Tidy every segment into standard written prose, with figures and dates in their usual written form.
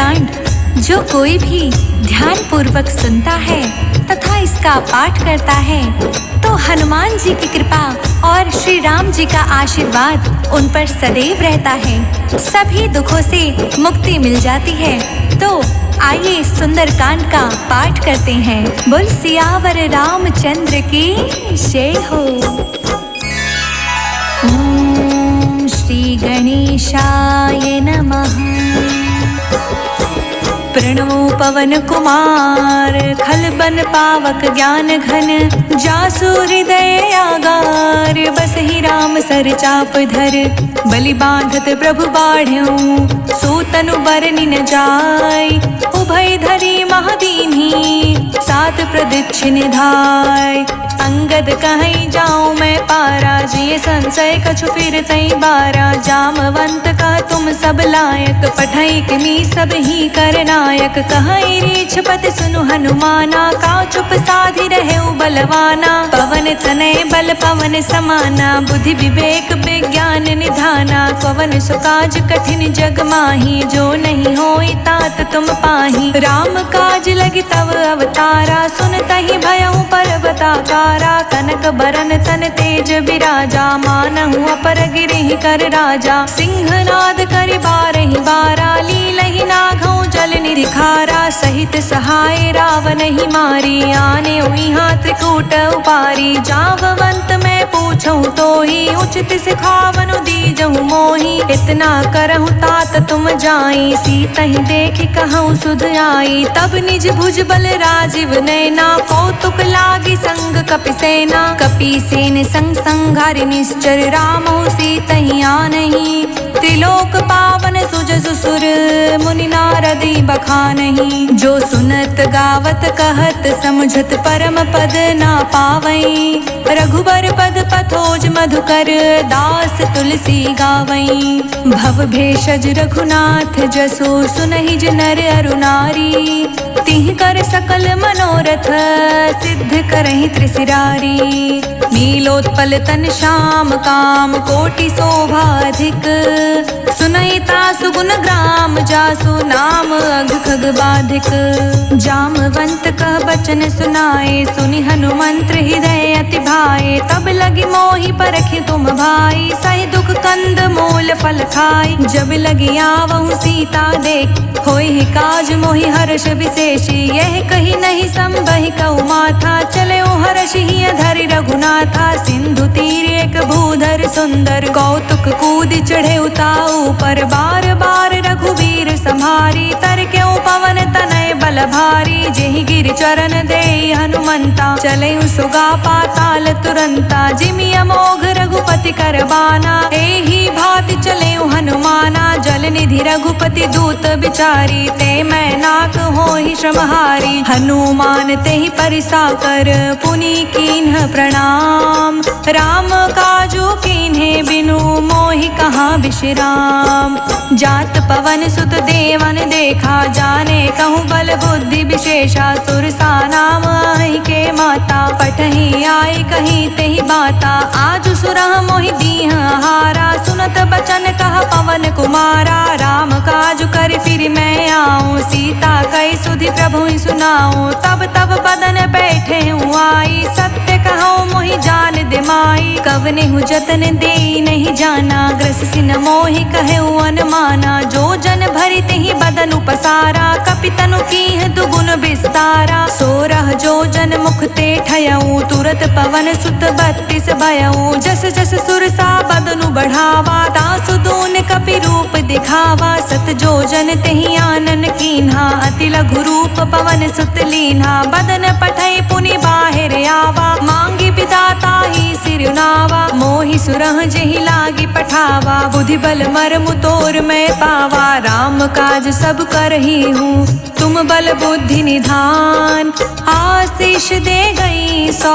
सुंदरकांड जो कोई भी ध्यान पूर्वक सुनता है तथा इसका पाठ करता है तो हनुमान जी की कृपा और श्री राम जी का आशीर्वाद उन पर सदैव रहता है। सभी दुखों से मुक्ति मिल जाती है। तो आइए सुंदरकांड का पाठ करते हैं। बोल सियावर रामचंद्र की जय हो। ओम श्री गणेशाय नमः। प्रणवो पवन कुमार खलबन पावक ज्ञान घन जासु हृदय आगार बसहि राम सर चाप धर बलि बांधत प्रभु बाढ़्यों सो तनु बरनि न जाय उभय धरी महादीन्ही सात प्रदक्षिण धाय अंगद कहीं जाऊं मैं पारा जिये संशय कछु फिर तई बारा जामवंत का तुम सब लायक पठई किमी सब ही कर नायक कहीं रीछ पत सुनु हनुमाना का चुप साधि रहे बलवाना पवन तनय बल पवन समाना बुद्धि विवेक विज्ञान निधाना पवन सुकाज कठिन जग माही जो नहीं होई तात तुम पाही राम काज लगी तव अवतारा सुन तहि भयउ पर्वताकारा कनक बरन तन तेज बिराजा मानहु अपर गिरिहि कर राजा सिंहनाद करि बारहि बारा लीलहि नाघउ जल निरिखारा सहित सहाय रावण ही मारी आने यहाँ त्रिकूट उपारी जाववंत मैं पूछूं तो ही उचित सिखावनु दीजहु मोही इतना करहु तात तुम जाई सीता ही देखि कहूँ सुध आई तब निज भुज बल राजीव नैना कौतुक लागी संग कपि सेना कपि सेन संग संघारि निश्चर रामहु सीता ही आनहि त्रिलोक पावन सुजसु सुर मुनि नारदी बखानहि जो सुनत गावत कहत समझत परम पद ना पावई रघुबर पद पथोज मधुकर दास तुलसी गावई भव भेषज रघुनाथ जसो सुनहि नर अरु नारी तिह कर सकल मनोरथ सिद्ध करहि त्रिशिरारी नीलोत्पल तन श्याम काम कोटि शोभाधिक सुनैता सुगुण ग्राम जासु नाम अघ खग बाधिक जामवंत कह बचन सुनाए सुनि हनुमंत्र हृदय अति भाए तब लगी मोहि परखि तुम भाई सहि दुख कंद मूल फल खाई जब लगी आवहु सीता देख होई काज मोहि हर्ष विशेषी यह कही नहीं संबहि कहु माथा चले हर्ष ही धरि रघुनाथा सिंधु तीर एक भूधर सुंदर कौतुक कूद चढ़े उताऊ पर बार बार रघुवीर संहारी तर क्यों पवन तनय बल भारी जेहि गिर चरण दे हनुमंता चले सुगा पाताल तुरंता जिमि अमोघ रघुपति करबाना एहि भाति चले हनुमाना जल निधि रघुपति दूत बिचारी ते मैं नाक होहि श्रमहारी हनुमान तेहि परिसा कर पुनि कीन्ह प्रणाम राम काजू कीन्हे बिनु मोहि कहाँ विश्राम जात पवन सुत देवन देखा जाने कहूँ बल बुद्धि विशेषा सुरसा नाम आई के माता पठही आई कहीं तेहि बाता आज सुरह मोहि दीह हारा सुनत बचन कह पवन कुमारा राम काज कर फिर मैं आऊँ सीता कई सुधि प्रभु सुनाऊँ तब तब बदन बैठे हूँ आई सत्य कहूँ मोहि जान दिमाई कवने हूँ जतन दे नहीं जाना ग्रस सिन मोहि कहे अनमाना जो जन भरि तेहि बदन उपसारा कपितनु कीह दुगुन विस्तारा सोरह जो जन मुख ते ठयऊँ तुरत पवन सुत 32 भयऊँ जस जस सुरसा बदनु बढ़ावा दासु दून कपि रूप दिखावा सत जो जन तेहि आनन कीन्हा अति लघु रूप पवन सुत लीन्हा बदन पठई पुनि बाहिर आवा मांगी विदाता ही सिरुनावा मोहि सुरह जेहि लागी पठावा बुद्धि बल मर्म तोर मैं पावा राम काज सब करही हूँ तुम बल बुद्धि निधान आशीष दे गई सौ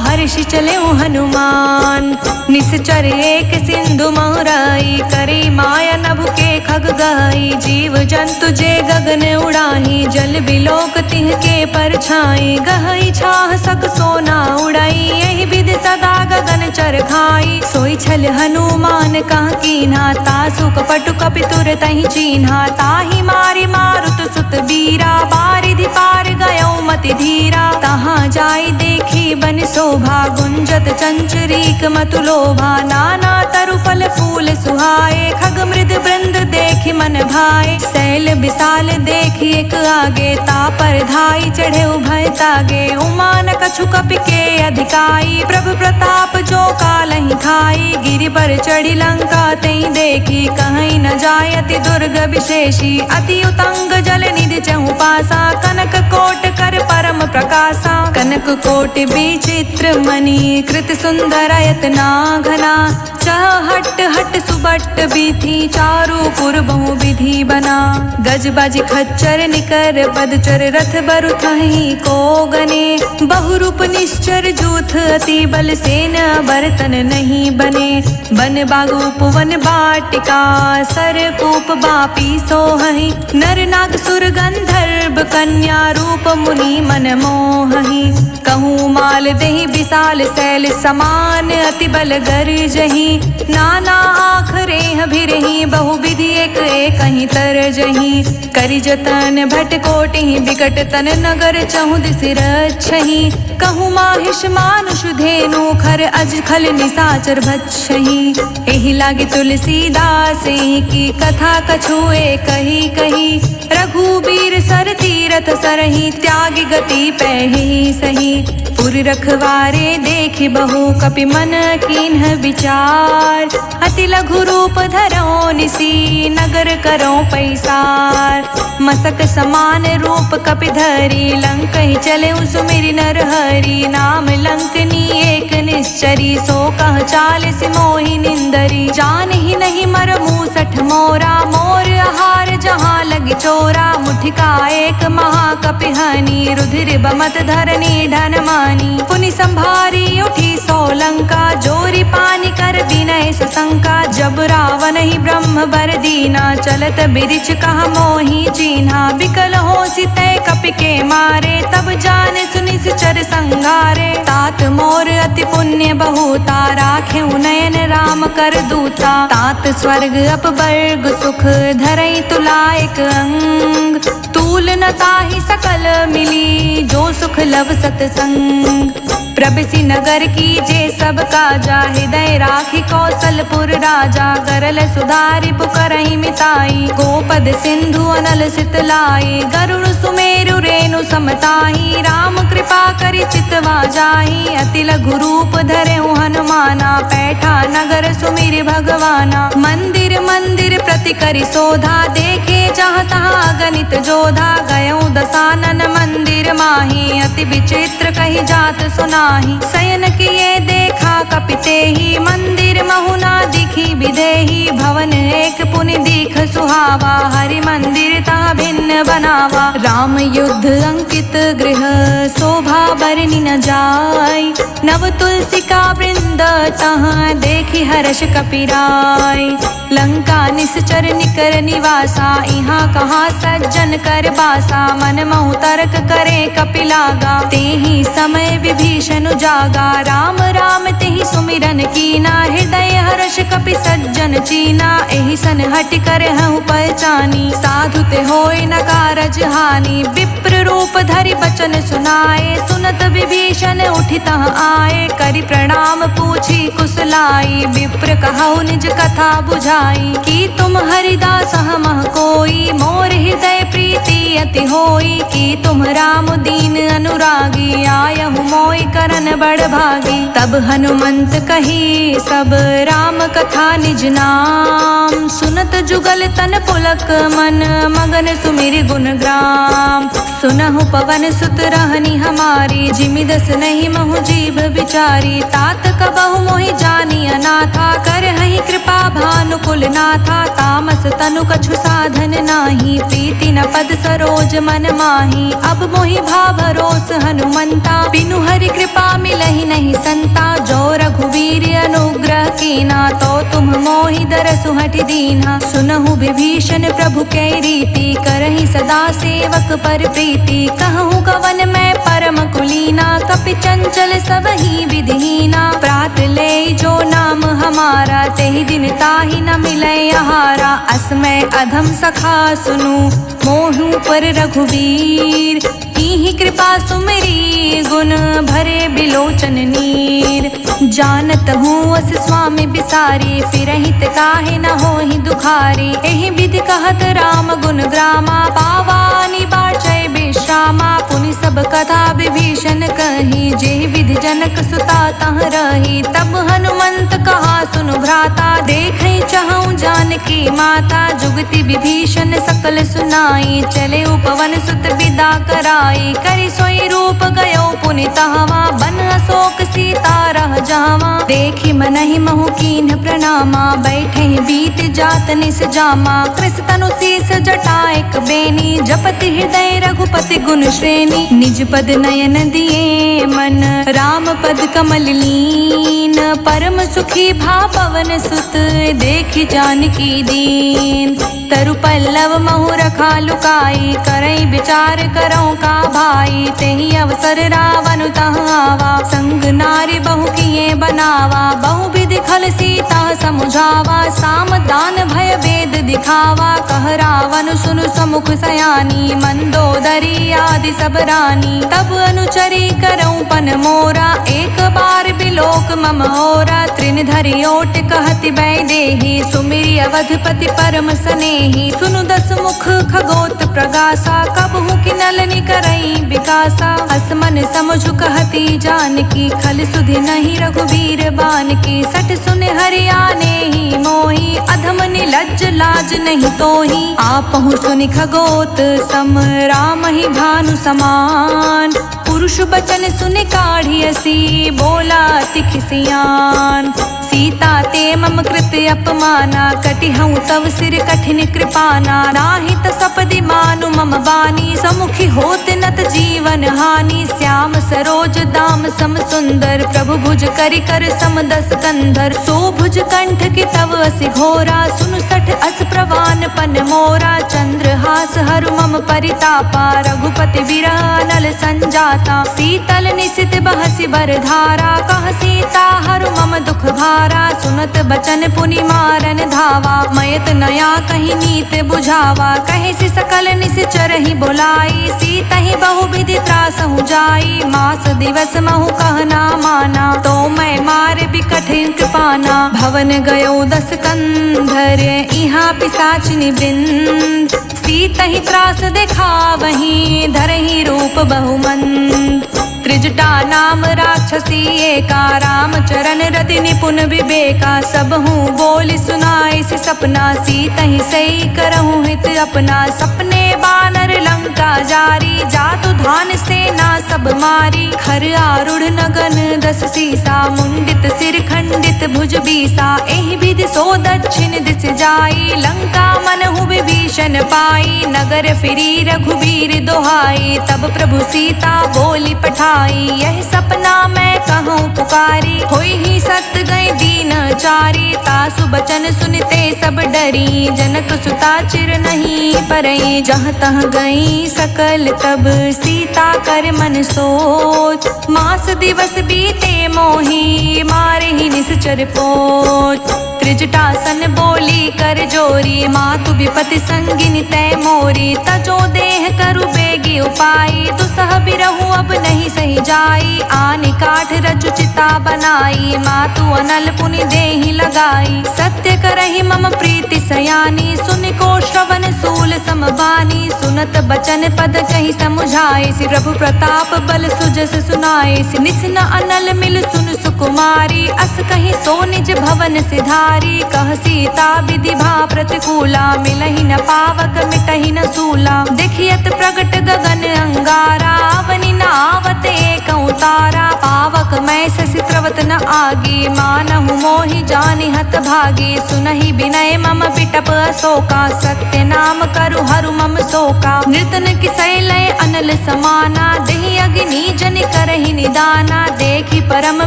हर्ष चले हनुमान निश्चर एक सिंधु महराई करी माया नभ के खग गई, जीव जंतु जे गगन उड़ाही, जल बिलोक तिह के परछाई, गहई छाह सक सोना उड़ाई, यही विधि सदा गगन चर खाई। सोई छल हनुमान कह कीन्हा, तासु कपटु कपितुर तहि चीन्हा, ताहि मारि मारुत सुत बीरा, बारिधि पार गयो मति धीरा। तहाँ जाई देखी बन शोभा, गुंजत चंचरीक मतु लोभा, नाना तरु फल फूल सुहाए, खग मृद वृंद देखि मन भाए। शैल विशाल देखि एक आगे, तापर धाई चढ़े उभय तागे, उमान कछु कपि के अधिकाई, प्रभु प्रताप जो कालहि खाई। गिरि पर चढ़ी लंका तई देखी, कहीं न जाय अति दुर्ग विशेषी, अति उतंग जल निधि चहु पासा, कनक कोट कर परम प्रकाशा। कनक कोट विचित्र मणि, कृत सुंदर यतना घना, चहट हट सुबट बीथी, चारु पुर बहु विधि बना। गज बाजी खच्चर निकर पदचर, रथ बरु थहीं को गने, बहुरूप निश्चर जूथ, अति बल सेन बर्तन नहीं बने। बन बागु पुवन बाटिका, सर कूप बापी सोहहि, नर नाग सुर गंधर्व कन्या, रूप मुनि मन मोहहि। कहूँ माल देहि विशाल शैल समान, अति बल गरजहि, नाना आखरे भिरहि, बहु विधि एक कहीं तरजहि। करि जतन भट कोटि बिकट तन, नगर चहु दिस रक्षहि, कहूँ माहिष मानुष धेनु, खर अज खल निसाचर भक्षहि। एहि लागी तुलसीदास की कथा कछुए कही कही, रघुबीर सर तीरथ सरहि, त्यागी गति पैहि सही। पुर रखवारे देखि बहु, कपि मन कीन्ह विचार, अति लघु रूप धरौ निसी, नगर करौ पैसार। मसक समान रूप कपि धरी, लंकहि चले सुमिरि नर हरि, नाम लंकनी एक निश्चरी, सो कह चालिस मोहि निंदरी। जानहि नहीं मर मूसठ मोरा, मोर आहार जहाँ लगी चोरा, मुठिका एक महाकपि हनि, रुधिर बमत धरनी ढन मानी। पुनि संभारी उठी सोलंका, जोरी पानी कर विनय सुशंका, जब रावण ही ब्रह्म बर दीना, चलत बिरिछ कहा मोहि चीन्हा। बिकल होसि तै कपि के मारे, तब जान सुनि चर संघारे। तात मोर अति पुण्य बहुता, राखेउ नयन राम कर दूता। तात स्वर्ग अपवर्ग सुख, धरई तुलायक अंग, तूल न ताहि सकल मिली, जो सुख लव सतसंग। प्रबिसी नगर की जे सब काजा, हृदय राखी कौशलपुर राजा। गरल सुधारि पुकरहि मिताई, गोपद सिंधु अनल सितलाई। गरुड़ सुमेरु रेणु समताही, राम कृपा करि चितवा जाहि। अति लघु रूप धरेउ हनुमाना, पैठा नगर सुमिरि भगवाना। मंदिर मंदिर प्रति करि शोधा, देखे जहाँ तहाँ गणित जोधा। गयौ दसानन मंदिर माही, अति विचित्र कही जात सुनाही। शयन किए देखा कपिते ही, मंदिर महुना दिखी विदेही। भवन एक पुनि दीख सुहावा, हरि मंदिर ता भिन्न बनावा। राम युद्ध अंकित गृह, शोभा बरनि न जाय। नव तुलसी का वृंद तहाँ, देखी हर्ष कपिराय। लंका निश्चर निकर निवासा, इहाँ कहाँ सज्जन कर बासा। मन महु तर्क करे कपिलागा, तेहि समय विभीषण जागा। राम राम तेहि सुमिरन कीना, हृदय हर्ष कपि सज्जन चीना। एहि सन हटि कर हूँ पहचानी, साधु ते होय न कारज हानि। विप्र रूप धरि बचन सुनाए, सुनत विभीषण उठि तह आए। करि प्रणाम पूछी कुशलाई, विप्र कहु निज कथा बुझाई। कि तुम हरिदास हमह कोई, मोर हृदय प्रीति अति होई। कि तुम राम दीन अनुरागी, आयहु मोय करन बड़ भागी। तब हनुमंत कही सब राम कथा निज नाम, सुनत जुगल तन पुलक मन, मगन सुमिरि गुण ग्राम। सुनहु पवन सुत रहनी हमारी, जिमि दस नहीं महु जीभ बिचारी। तात कबहु मोहि जानी अनाथा, करहि कृपा भानुकुल नाथा। तामस तनु कछु साधन नाही, प्रीति न पद सरोज मन माही। अब मोहि भाव भरोस हनुमंता, बिनु हरि कृपा मिलहि नहीं संता। जो रघुवीर अनुग्रह कीना, तो तुम मोहि दरसु हठि दीन्हा। सुनहु विभीषण प्रभु कै रीति, करहि सदा सेवक पर प्रीति। कहूँ कवन मैं परम कुलीना, कपि चंचल सबहि विधिहीना। प्रात ले जो नाम हमारा, तेहि दिन ताहि न मिलै आहारा। असमय अधम सखा सुनु, मोहु पर रघुवीर। कीन्ही कृपा सुमिरी, गुण भरे बिलोचन नीर। जानत हूँ अस स्वामी बिसारी, फिरहित काहे न होहि दुखारी। एहि विधि कहत राम गुण ग्रामा, पावानि बाचै विश्रामा। पुनि सब कथा विभीषण कही, जेहि विधि जनक सुता तह रही। तब हनुमंत कहा सुनु भ्राता, देखै चहु जानकी माता। जुगति विभीषण सकल सुनाई, चले उपवन सुत विदा कराई। करि सोई रूप गयो पुनि तहवा, बन अशोक सीता रह जावा। देखि मनहि महु कीन्ह प्रणामा, बैठे बीत जात निस जामा। कृस तनु शीस जटा एक बेनी, जपति हृदय रघुपति गुण श्रेणी। निज पद नयन दिए मन, राम पद कमल लीन। परम सुखी भा पवन सुत, देखि जानकी दीन। तरु पल्लव महु रखा लुकाई, करई विचार करऊँ का भाई। तेहि अवसर रावण तहाँ आवा, संग नारी बहु किए बनावा। बहु विधि खल सीता समुझावा, साम दान भय वेद दिखावा। कह रावण सुनु समुख सयानी, मंदोदरी आदि सब रानी। तब अनुचरी करऊँ पन मोरा, एक बार बिलोक मम होरा। त्रिन धरि ओट कहति वैदेही, सुमिरि अवधपति परम स्नेही। सुनु दस मुख खगोत प्रगासा, कबहु किनलनि करई विकासा। असमन समझु कहती जानकी, खल सुधि नहीं रघुवीर बानकी। सठ सुन हरियाने ही मोही, अधम निलज्ज लाज नहीं तोही। आपहु सुनि खगोत सम, राम ही भानु समान। पुरुष बचन सुन काढ़ियसी, बोला अति खिसियान। सीता ते मम कृत अपमाना, कटिहऊँ तव सिर कठिन कृपाना। नाहित सपदि मानु मम बानी, समुखी होत नत जीवन हानि। श्याम सरोज दाम सम सुंदर, प्रभु भुज करि कर सम दस कंधर। सो भुज कंठ की तव असि घोरा, सुनु सठ अस प्रवान पन मोरा। चंद्रहास हरु मम परितापा, रघुपति विरह नल संजाता। शीतल निशित बहसि बरधारा, कह सीता हरु मम दुख भारा। सुनत बचन पुनि मारन धावा, मयत नया कहीं नीत बुझावा। कहे सि सकल निश्चर ही बोलाई, सीतहि बहु विधि त्रासहु जाई। मास दिवस महु कहना माना, तो मैं मार बिकठिन कृपाना। भवन गयो दस कंधर, इहाँ पिशाचिनी वृंद। सीतहि त्रास देखावहीं, धरहि रूप बहुमंद। त्रिजटा नाम राक्षसी एका, राम चरण रति निपुण विवेका। सबहु बोली सुनाई सि सपना, सीतहि सई करहु हित अपना। सपने बानर लंका जारी, जातु धान सेना सब मारी। खर आरूढ़ नगन दस सीसा, मुंडित सिर खंडित भुज बीसा। एहि विधि सो दक्षिण दिस जाई, लंका मनहु विभीषण पाई। नगर फिरी रघुवीर दोहाई, तब प्रभु सीता बोली पठाई। यह सपना मैं कहूँ पुकारी, होई ही सत गई दीन चारी। तासु बचन सुनते सब डरी, जनक सुता चिर नहीं परई। जहाँ तह गई सकल तब, सीता कर मन सोच। मास दिवस बीते मोही, मारे ही निश्चर पोच। त्रिजटासन बोली कर जोरी, मातु विपति संगिनी तै मोरी। तजो देह करु बेगी उपाई, दुसह बिरहु अब नहीं सही जाई। आनि काठ रचु चिता बनाई, मातु अनल पुनि देहि लगाई। सत्य करहि मम प्रीति सयानी, सुनि को श्रवण सूल समबानी। सुनत बचन पद कहि समुझाए, सि प्रभु प्रताप बल सुजस सुनाए। सि निस्न अनल मिल सुन सुकुमारी, अस कहि सो निज भवन सिधारी। कह सीता विधि भा प्रतिकूला, मिलहि न पावक मिटहि न सूला। देखियत प्रगट गगन अंगारा, अवनि न आवत एक तारा। पावक मैं शशि त्रवत न आगी, मानहु मोहि जानि हत भागी। सुनहि विनय मम बिटप अशोका, सत्य नाम करु हरु मम शोका। नृतन किसै लय अनल समाना, देहि अग्नि जन करहि निदाना। देखि परम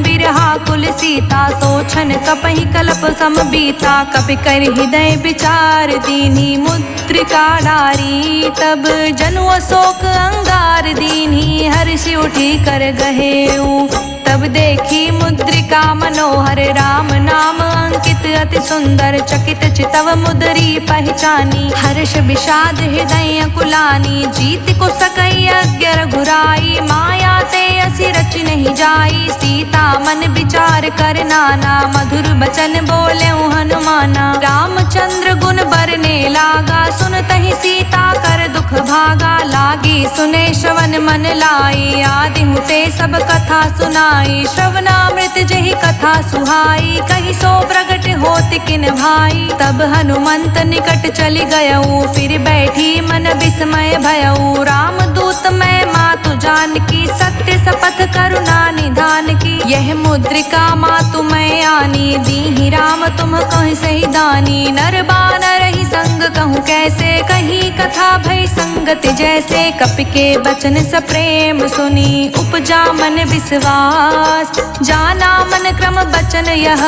बिरहा कुल सीता, सोचन कपहि कल्प सम बीता। कपि कर हृदय विचार दीन्ही, मुद्रिका डारी। तब जनु अशोक अंगार दीन्ही, हर्षि उठी कर गहेऊ। तब देखी मुद्रिका मनोहर, राम नाम अंकित अति सुंदर। चकित चितव मुदरी पहचानी, हर्ष विषाद हृदय कुलानी। जीत को सकई अज्ञ रघुराई, माया ते असि रचि नहीं जाई। सीता मन विचार कर नाना, मधुर बचन बोले हनुमाना। रामचंद्र गुण बरने लागा, सुनतहि सीता कर दुख भागा। लागी सुने श्रवण मन लाई, आदि हुते सब कथा सुनाई। श्रवणामृत जहि कथा सुहाई, कहि सो प्रगट होत किन भाई। तब हनुमंत निकट चली गयऊ, फिर बैठी मन विस्मय भयऊ। राम दूत मैं मातु जानकी, सत्य शपथ करुणा निधान की। यह मुद्रिका मातु मैं आनी, दीहि राम तुम कहि सही दानी। नर बानर ही संग कहूँ कैसे, कही कथा भई संगत जैसे। कपि के बचन सप्रेम सुनी, उपजा मन विश्वास। जाना मन क्रम बचन यह,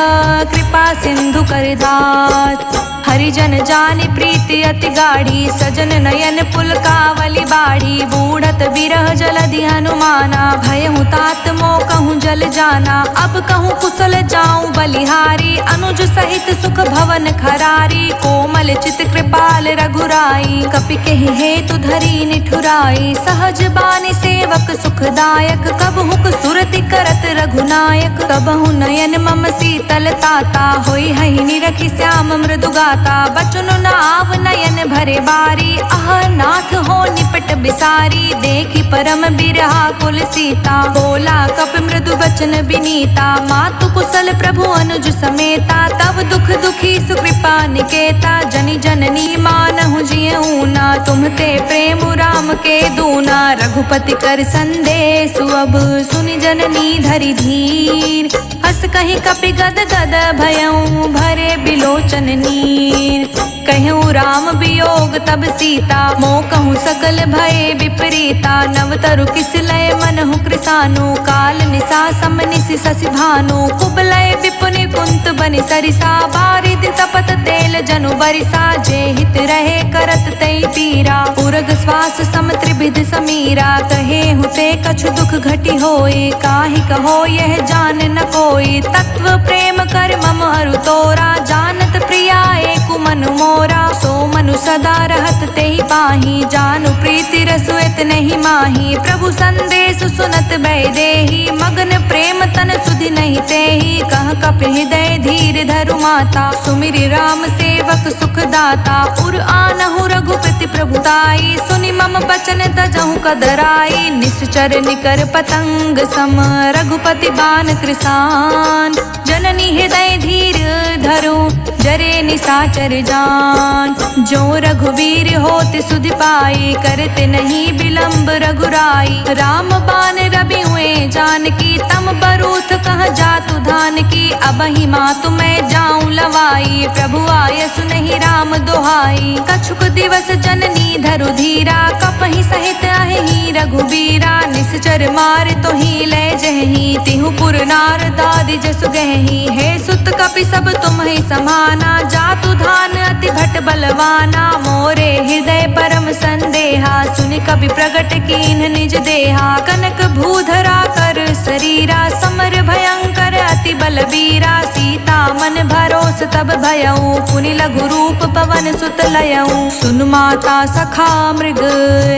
कृपा सिंधु कर दास। हरिजन जानि प्रीति अति गाढ़ी, सजन नयन पुलकावली बाढ़ी। बूढ़त बिरह जलधि हनुमाना, भयहु तात मोह कहूँ जल जाना। अब कहूँ कुशल जाऊँ बलिहारी, अनुज सहित सुख भवन खरारी। कोमल चित कृपाल रघुराई, कपि केहि हेतु धरी निठुराई। सहज बानी सेवक सुखदायक, कबहुक सुरति करत रघुनायक। कबहु नयन मम शीतल ताता, होई हहि निरखि श्याम मृदु गाता। बचन नाव नयन भरे बारी, आह नाथ हो निपट बिसारी। देखी परम बिरहा कुल सीता, बोला कपि मृदु बचन बिनीता। मातु कुशल प्रभु अनुज समेता, तब दुख दुखी सुकृपा निकेता। जनि जननी मानहु जियऊ ना, तुम ते प्रेम राम के दूना। रघुपति कर संदेश अब, सुनि जननी धरि धीर। हस कहि कपि गद गद भयऊ, भरे बिलोचन नीर। कहूँ राम वियोग तब सीता, मोह कहूँ सकल भय विपरीता। नवतरु किस लय मनहु कृसानु, काल निशा सम निशि शशि भानु। कुबलय विपुनि कुंत बनि सरिसा, बारिधि तपत तेल जनु बरिसा। जे हित रहे करत तै पीरा, उरग श्वास सम त्रिविध समीरा। कहे हुते कछु दुख घटी होए, काहि कहो यह जान न कोई। तत्व प्रेम कर मम अरु तोरा, जानत प्रिया एकु मनु मोरा। सो मनु सदा रहत तेहि पाही, जानु प्रीति रसु इतनेहि माही। प्रभु संदेश सुनत भय देहि, मगन प्रेम तन सुधि नहीं तेहि। कह कपि हृदय धीर धरु माता, सुमिरि राम सेवक सुख दाता। उर आनहु रघुपति प्रभुताई, सुनि मम बचन तजहु कदराई। निश्चर निकर पतंग सम, रघुपति बान कृसान। जननी हृदय धीर धरु, जरे निशाचर जान। जो रघुवीर होत सुधि पाई, करते नहीं विलंब रघुराई। राम बान रवि हुए जानकी, तम बरूथ कह जातु धान की। अबहि मातु मैं जाऊं लवाई, प्रभु आय सुनहि राम दोहाई। कछुक दिवस जननी धरु धीरा, कपहि सहित अहि रघुबीरा। निश्चर मार तो ही ले जहि, तिहु पुर नार दादि जसु गहि। हे सुत कपि सब तुम ही समाना, जातु धान अति भट बलवाना। मोरे हृदय परम संदेहा, सुनि कवि प्रगट कीन्ह निज देहा। कनक भूधरा कर शरीरा, समर भयंकर अति बलबीरा। सीता मन भरोस तब भयऊ, पुनि लघु रूप पवन सुत लयऊ। सुन माता सखा मृग,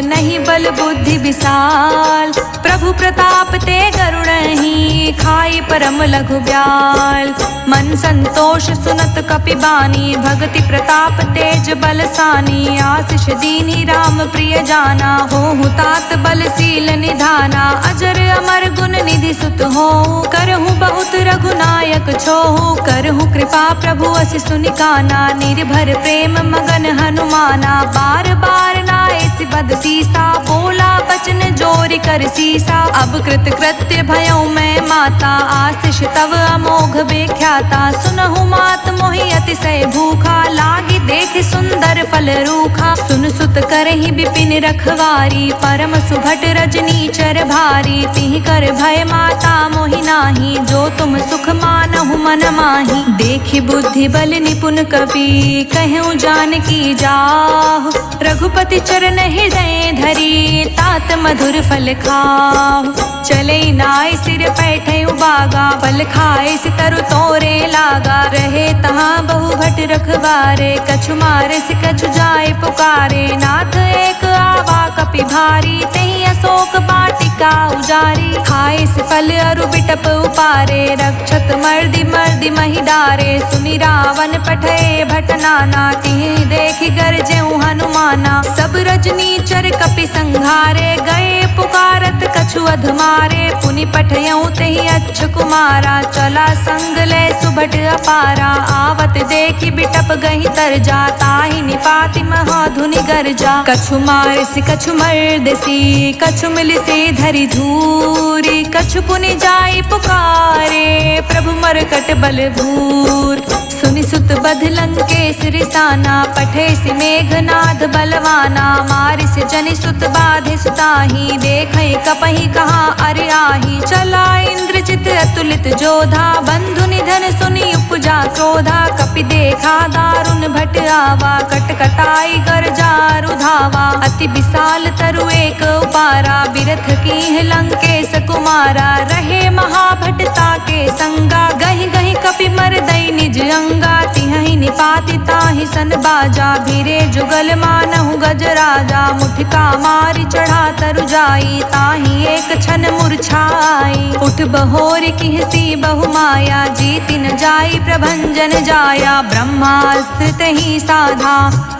नहीं बल बुद्धि विशाल। प्रभु प्रताप ते गरुड़हि, खाई परम लघु ब्याल। मन संतोष सुनत कपि बानी, भगति प्रताप तेज बलसानी। आशीष दीन्हि राम प्रिय जाना, होहु तात बलशील निधाना। अजर अमर गुण निधि सुत होहु, करहु बहुत रघुनायक छोहु। करहु कृपा प्रभु असि सुनि काना, निर्भर प्रेम मगन हनुमाना। बार बार नाए बद सीसा, बोला बचन जोर कर सीसा। अब कृत कृत्य भयऊ मैं माता, आशीष तव अमोघ बेख्याता। सुनहु मात मोहि अतिशय भूखा, लागी देख सुंदर फल रूखा। सुन सुत करहि विपिन रखवारी, परम सुभट रजनी चर भारी। तिहि कर भय माता मोहि नाही, जो तुम सुख मानहु मन माही। देखि बुद्धि बल निपुण कपि, कहूँ जानकी जाहु। रघुपति चरण हृदय धरी, तात मधुर फल खाहु। चले नाय सिर पैठे उबागा, फल खाए सितरु तोरे लागा। रहे तहाँ बहु भट रखवारे, कछु मारे से कछु जाए पुकारे। नाथ एक आवा कपि भारी, तेहि अशोक वाटिका उजारी। खाए से फल अरु बिटप उपारे, रक्षत मर्दि मर्दि महि डारे। सुनि रावण पठे भट नाना, तिहि देखि गरजेउ हनुमाना। सब रजनी चर कपि संघारे, गए पुकारत कछु अधमारे। पुनि पठयउ तेहि अच्छ कुमारा, चला संग ले सुभट अपारा। आवत देखि बिटप गहि तरजा, ताहि निपाति महाधुनि गरजा। कछु मारिसि कछु मर्दसी, कछु मिलिसि धरि धूरी। कछु पुनि जाई पुकारे, प्रभु मरकट बल भूर। सुनि सुत बध लंकेश रिसाना, पठे सि मेघनाद बलवाना। मारिस जनि सुत बाधे सुताही, देखै कपहि कहाँ अरि आही। चला इंद्रजित अतुलित जोधा, बंधु निधन सुनि उपजा क्रोधा। कपि देखा दारुण भट आवा, कटकटाई गरजा रुधावा। अति विशाल तरु एक उपारा, बिरथ कीन्ह लंकेश कुमारा। रहे महाभटता के संगा, गहि गहि कपि मरदई निज अंगा। तिहि निपाति ताहि सन बाजा, भीरे जुगल मानहु गजराजा। मुठिका मारि चढ़ा तरु जाई, ताहि एक क्षण मूर्छाई। उठ बहोर किहसी बहु माया, जीति न जाई प्रभंजन जाया। ब्रह्मास्त्र तहि साधा,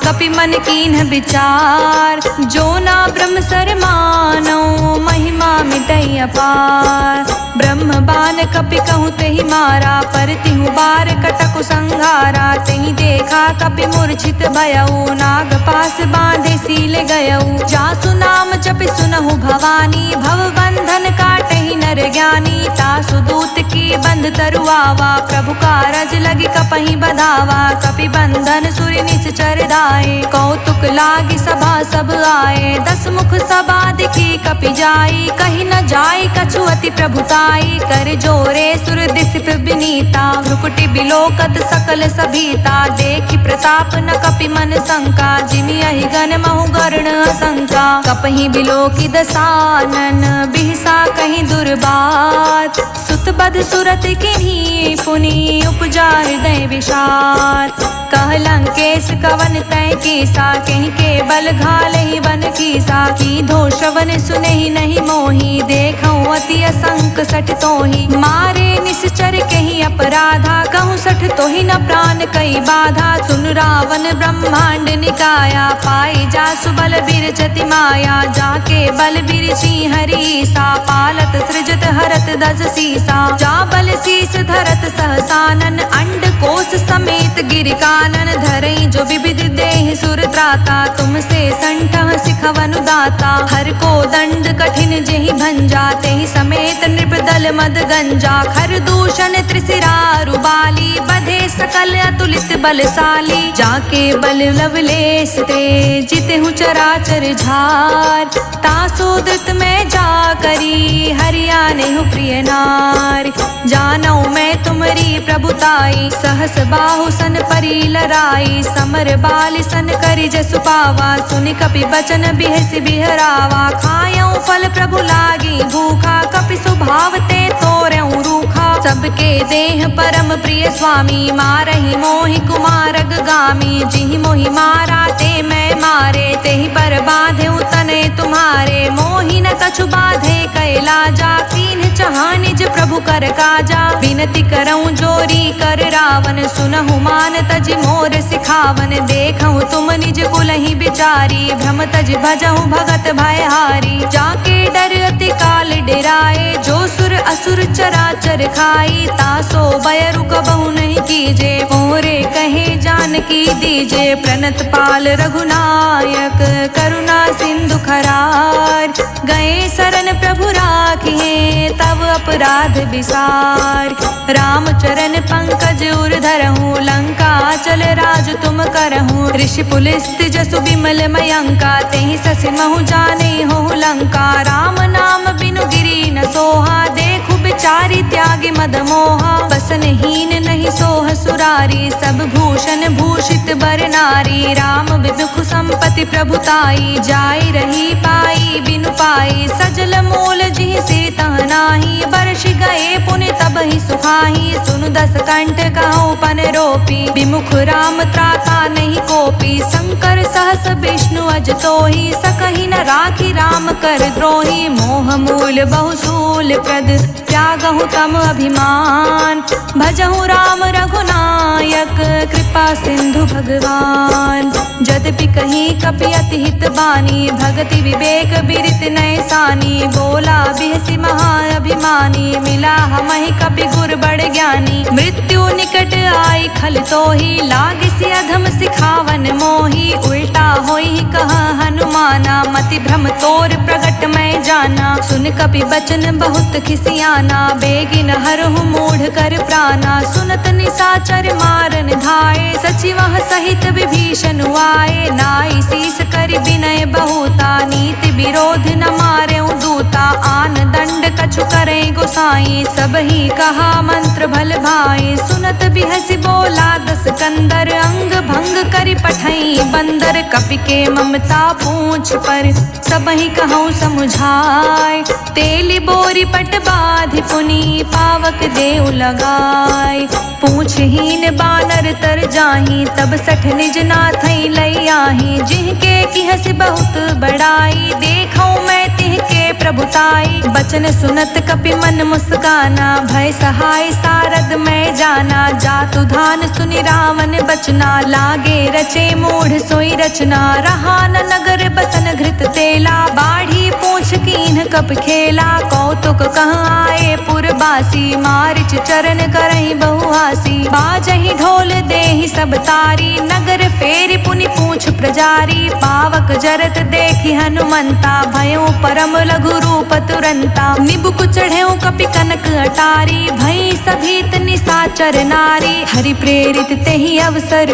कपि मन कीन्ह विचार। जो ना ब्रह्म सर मानौ, महिमा मिटै अपार। ब्रह्म बान कपि कहूँ तेहि मारा, पर तिहु बार कटकु संघारा। तेहि देखा कपि मूर्छित भयऊ, नाग पास बांधे सील गयऊ। जासु नाम जपि सुनहु भवानी, भव बंधन काटहि नर ज्ञानी। तासु दूत की बंध तरुआवा, प्रभु कारज लगी कपहि बधावा। कपि बंधन सुरि निश्चर दाए, कौतुक लागी सभा सब आए। 10 मुख सभा दिखी कपि जाई, कहि न जाई कछु अति प्रभुताई। कर जोरे सुर दिस विनीता, भ्रुकुटि बिलोकत सकल सभीता। देखि प्रताप न कपि मन शंका, जिमि अहि गण महु गर्ण असंका। कपहि बिलोकि दसानन, बिहसा कहि दुर्बात। सुत बध सुरत किन्ही, पुनि उपजा हृदय विषाद। कह लंकेश कवन तै कीसा, कहीं के बल घालहि बन कीसा। की धो श्रवण सुनहि नहीं मोहि, देखऊँ अति असंक सठ तोहि। मारे निश्चर कहीं अपराधा, कहूँ सठ तोहि न प्राण कई बाधा। सुन रावण ब्रह्मांड निकाया, पाई जासु बल बिरचति माया। जाके बल बिरची हरीसा, पालत सृजत हरत दस सीसा। जा बल शीस धरत सहसानन, अंड कोश समेत गिर कानन। धरई जो विविध देह सुर त्राता, तुमसे संठह सिखवनु दाता। हर को दंड कठिन जेहि भंजा, तेहि समेत नृपदल मद गंजा। खर दूषण त्रिशिरा रुबाली, बधे सकल अतुलित बलशाली। जाके बल लवलेश ते, जितहु चराचर झार। तासो धृत में जा करी, हरियानेहु प्रिय नार। जानौ मैं तुमरी प्रभुताई, सहस बाहु सन परी लराई। समर बाल सन करि जसु पावा, सुनि कपि बचन बिहसि बिहरावा। खायऊ फल प्रभु लागी भूखा, कपि सुभाव ते तोरऊ रूखा। सबके देह परम प्रिय स्वामी, मारहि मोहि कुमारग गामी। जिहि मोहि मारा ते मैं मारे, तेहि पर बाधेउ तनय तुम्हारे। मोहि न कछु बाधे कैलाजा, कीन्ह चाहा निज प्रभु कर काजा। विनती करऊँ जोरी कर रावण, सुनहु मान तज मोर सिखावन। देखऊँ तुम निज कुलहि बिचारी, भ्रम तज भजहु भगत भयहारी। जाके डर अति काल डेराए, जो सुर असुर चराचर खाई। तासो बयरु कबहु नहीं कीजे, मोरे कहे जानकी दीजे प्रणत पाल रघुनायक करुणा सिंधु खरार। गए शरण प्रभु राखिए तब अपराध विसार। राम चरण पंकज उर धरहूँ लंका चल राज तुम करहूँ। ऋषि पुलिस्त जसु विमल मयंका तेहि ससि महु जाने हो लंका। राम नाम बिनु गिरि न सोहा देखु बिचारी त्यागी मद मोहा। बसनहीन नहीं सोह सुरारी सब भूषण भूषित बर नारी। राम विमुख संपत्ति प्रभुताई जाई रही पाई बिनु पाई। सजल मूल जिहि सिर तह नाही बरष गए पुनि तब ही सुखाही। सुनु दस कंठ कहूँ पन रोपी विमुख राम त्राता नहीं कोपी। शंकर सहस विष्णु अज तोहि सकहि न राखी राम कर द्रोही। मोह मूल बहुसूल प्रद त्यागहु तम अभिमान। भजहु राम रघुनायक कृपा सिंधु भगवान। यद्यपि कहीं कपि अति हित बानी भगति विवेक बिरित नय सानी। बोला बिहसि महाअभिमानी मिला हमहि कपि गुर बड़ ज्ञानी। मृत्यु निकट आई खल तोहि लागिसि अधम सिखावन मोहि। उल्टा होई कहा हनुमाना मति भ्रम तोर प्रगट मैं जाना। सुन कपि बचन बहुत खिसियाना बेगिन हरहु मूढ़ कर प्राणा। सुनत निशाचर मारन धाये सचिवह सहित विभीषण आए। नाई शीस कर विनय बहुता नीति विरोध न मारे दूता। आन दंड कछु करे गोसाई सब ही कहा मंत्र भल भाई। सुनत बिहसि बोला दस कंदर अंग भंग करि पठई बंदर। कपि के ममता पूछ पर सब ही कहूँ समुझाए। तेली बोरी पट बाधि पुनि पावक देव लगाए। पूछहीन बानर तर जाही तब सठ निज नाथई लई आही। जिनके किहसि बहुत बड़ाई देखऊँ मैं तिहके प्रभुताई। बचन सुनत कपि मन मुस्काना भय सहाय सारद मैं जाना। जातु धान सुनि रावण बचना लागे रचे मूढ़ सोई रचना। रहा न नगर बसन घृत तेला बाढ़ी पूछ कीन्ह कप खेला। कौतुक कहाँ आए पुरबासी मारिच चरण करहि बहुहासी। बाजहि ढोल देहि सब तारी नगर फेरि पुनि पूछ प्रजारी। पावक जरत देखि हनुमंता भयो परम लघु रूप तुरंता। निबुक चढ़ेउ कपि कनक अटारी भई सभीत निशाचर नारी। हरि प्रेरित तेहि अवसर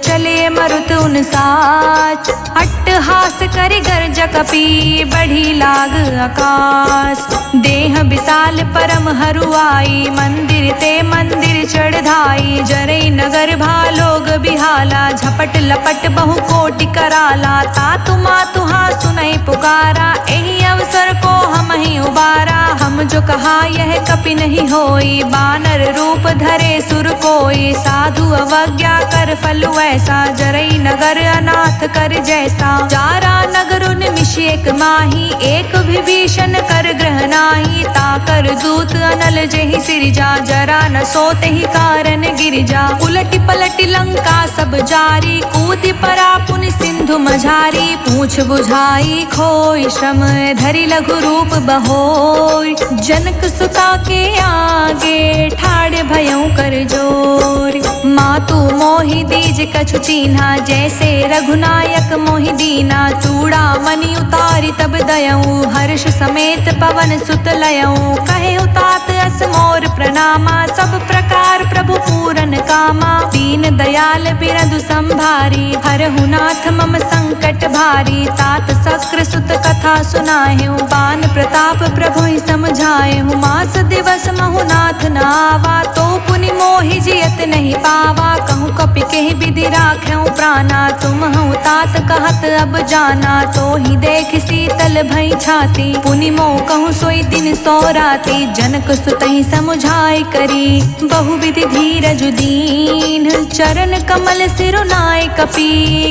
चले मरुत उन साच। अट्टहास करि गर्ज कपि बढ़ी लाग आकाश। देह विशाल परम हरुआई मंदिर ते मंदिर चढ़ाई। जरई नगर भालोग बिहाला झपट लपट बहु कोटि कराला। तातु मातु हाँ सुनई पुकारा एहि अवसर को हम ही उबारा। हम जो कहा यह कपि नहीं होई बानर रूप धरे सुर कोई। साधु अवज्ञा कर फलु ऐसा जरई नगर अनाथ कर जैसा। जारा नगर निमिष एक माही एक विभीषण कर ग्रह नाही। ताकर दूत अनल जेहि सिरजा जरा न सोते ही कारण गिरिजा। उलटि पलटि लंका सब जारी कूदि परा पुनि सिंधु मझारी। पूछ बुझाई खोई श्रम धरि लघु रूप बहोय। जनक सुता के आगे ठाड़ भयउ कर जोर। मातु मोहि दीज कछु चीन्हा जैसे रघुनायक मोहि दीना। चूड़ा मणि उतारी तब दयऊ हर्ष समेत पवन सुत लयऊ। कहे तात अस मोर प्रणामा सब प्रकार प्रभु पूरन कामा। दीन दयाल बिरदु संभारी हरहु नाथ मम संकट भारी। तात शक्र सुत कथा सुनाहेउ बान प्रताप प्रभु ही समझाएहु। मास दिवस महु नाथ न आवा तो पुनि मोहि जियत नहीं पावा। कहूँ कपि केहि विधि राखेउ प्राणा तुम हूँ तात कहत अब जाना। तो ही देख शीतल भई छाती पुनि मोह कहूँ सोई दिन सो राती। जनक सुतहि समुझाई करी बहुविधि धीरज दीन। चरण कमल सिरुनाय कपि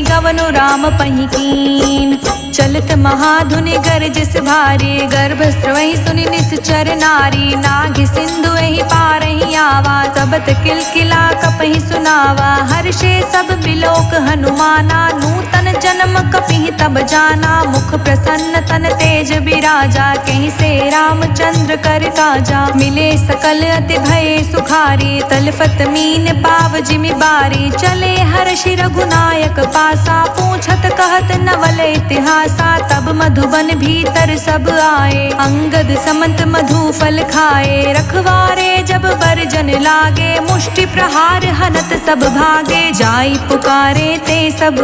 गवनु राम पहि कीन। चलत महाधुनि गरजस भारी गर्भ स्रवहि सुनि निश्चर नारी। नाग सिंधु एहि पारहि आवा तबत किलकिला कपहि सुनावा। हर्षे सब बिलोक हनुमाना नूतन जन्म कपिहि तब जाना, मुख प्रसन्न तन तेज बिराजा, कहीं से रामचंद्र कर काजा। मिले सकल अति भय सुखारी, तलफत मीन पाव जिमि बारी, चले हर्षि रघुनायक पासा, पूछत कहत नवल इतिहासा। तब मधुबन भीतर सब आए, अंगद समंत मधु फल खाए, रखवारे जब बरजन लागे, मुष्टि प्रहार हनत सब भागे। जाई पुकारे ते सब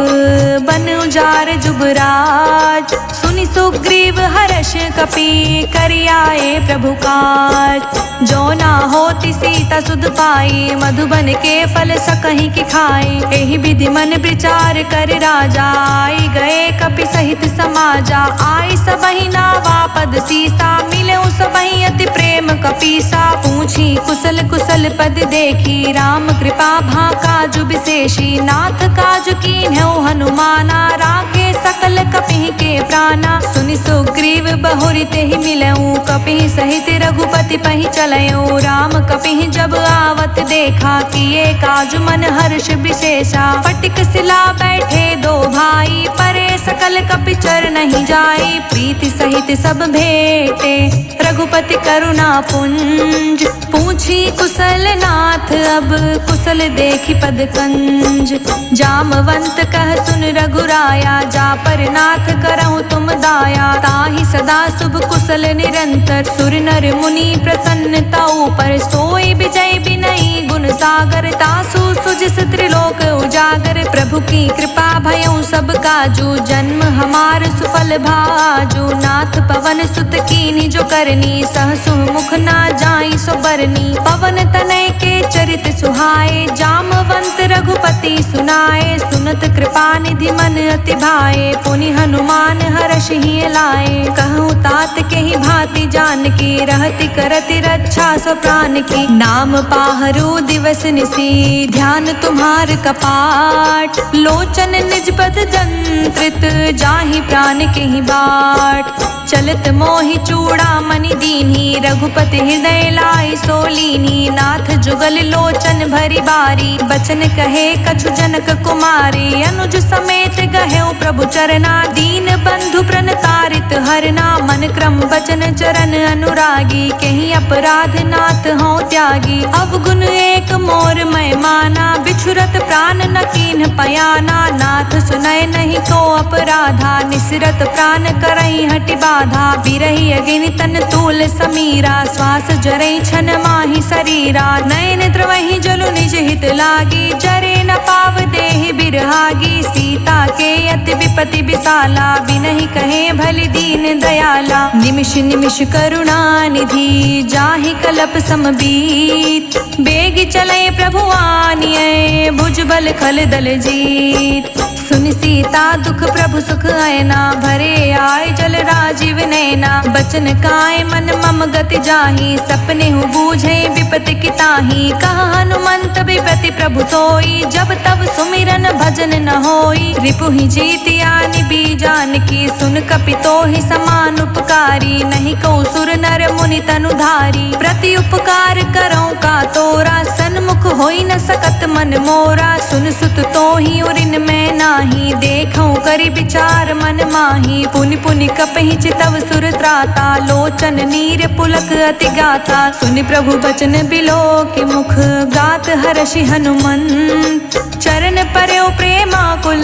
बन उजार जुबराज, सुनि सुग्रीव हर्ष कपि करि आए प्रभु काज। जो ना होती सीता सुध पाई, मधुबन के फल सकहीं की खाई। एहि विधि मन विचार कर राजा, आई गए कपि सहित समाजा। आई सबहि नावा पद सीसा, मिले सबहि अति प्रेम कपीसा। पूछी कुशल कुशल पद देखी, राम कृपा भा काजु विशेषी। नाथ काजु कीन्हु हनुमाना, राखे सकल कपिहि के प्राणा। सुनि सुग्रीव बहुरि तेहि मिलऊँ, कपिहि सहित रघुपति पहि चलऊँ। राम कपिहि जब आवत देखा, किए काजु मन हर्ष विशेषा। फटिक सिला बैठे दो भाई, परे सकल कपि चर नहीं जाई। प्रीति सहित सब भेटे, रघुपति करुणा पुंज। पूछी कुशल नाथ अब, कुशल देखी पद कंज। जामवंत कह सुन रघुराया, जा पर नाथ करऊँ तुम दाया। ताहि सदा शुभ कुशल निरंतर, सुर नर मुनि प्रसन्नता ऊपर। सोई विजय बिनई गुण सागर, तासु सुजिस त्रिलोक उजागर। प्रभु की कृपा भयउ सब काजू, जन्म हमार सुफल भाजू। नाथ पवन सुत कीन्ही जो करनी, सहसु मुख ना जाई सो बरनी। पवन तनय के चरित सुहाए, जामवंत रघुपति सुनाए। सुनत कृपा निधि मन अति भाए, पुनि हनुमान हर्षहि लाए। कहूँ तात के ही भांति जान की, रहति करति रक्षा सो प्राण की। नाम पाहरु दिवस निसी, ध्यान तुम्हार कपाट। लोचन निज पद जंत्रित, जाहि प्राण के ही बाट। चलत मोहि चूड़ा मणि दीन्ही, रघुपति हृदय लाई सोलीनी। नाथ जुगल लोचन भरी बारी, बचन कहे कछु जनक कुमारी। अनुज समेत गहेउ प्रभु चरना, दीन बंधु प्रण तारित हरना। मन क्रम बचन चरण अनुरागी, कहीं अपराध नाथ हों त्यागी। अवगुण एक मोर मैं माना, बिछुरत प्राण न कीन्ह पयाना। नाथ सुनय नहीं को अपराधा, निसरत प्राण करई हटि बाधा। बिरहि अग्नि तन तूल समीरा, श्वास जरई छन माहि शरीरा। नयन द्रवहि जलु निज हित लागी, जरे न पाव देहि बिरहागी। सीता के अति विपति विशाला, बिनहि कहे भलि दीन दयाला। निमिष निमिष करुणा निधि, जाहि कलप समबीत। बेग चले प्रभु आनिए, भुजबल खल दल जीत। सुनि सीता दुख प्रभु सुख आयना, भरे आय जल राजीव नैना। बचन काय मन मम गति जाहि, सपने हूँ बूझे विपति की ताहि। कह हनुमंत विपति प्रभु सोई, जब तब सुमिरन भजन न होई। रिपुहि जीतिया निबी जानकी, सुन कपि तोहि समान उपकारी। नहीं को सुर नर मुनि तनुधारी, प्रति उपकार करऊँ का तोरा। सन्मुख होई न सकत मन मोरा, सुन सुत तोहि उरिन में नाही। देखऊँ करि विचार मन माही, पुनि पुनि कपहि चितव सुर त्राता। लोचन नीर पुलक अति गाथा, सुनि प्रभु बचन बिलो के मुख। गात हर्षि हनुमंत, चरण पर्यो प्रेमाकुल।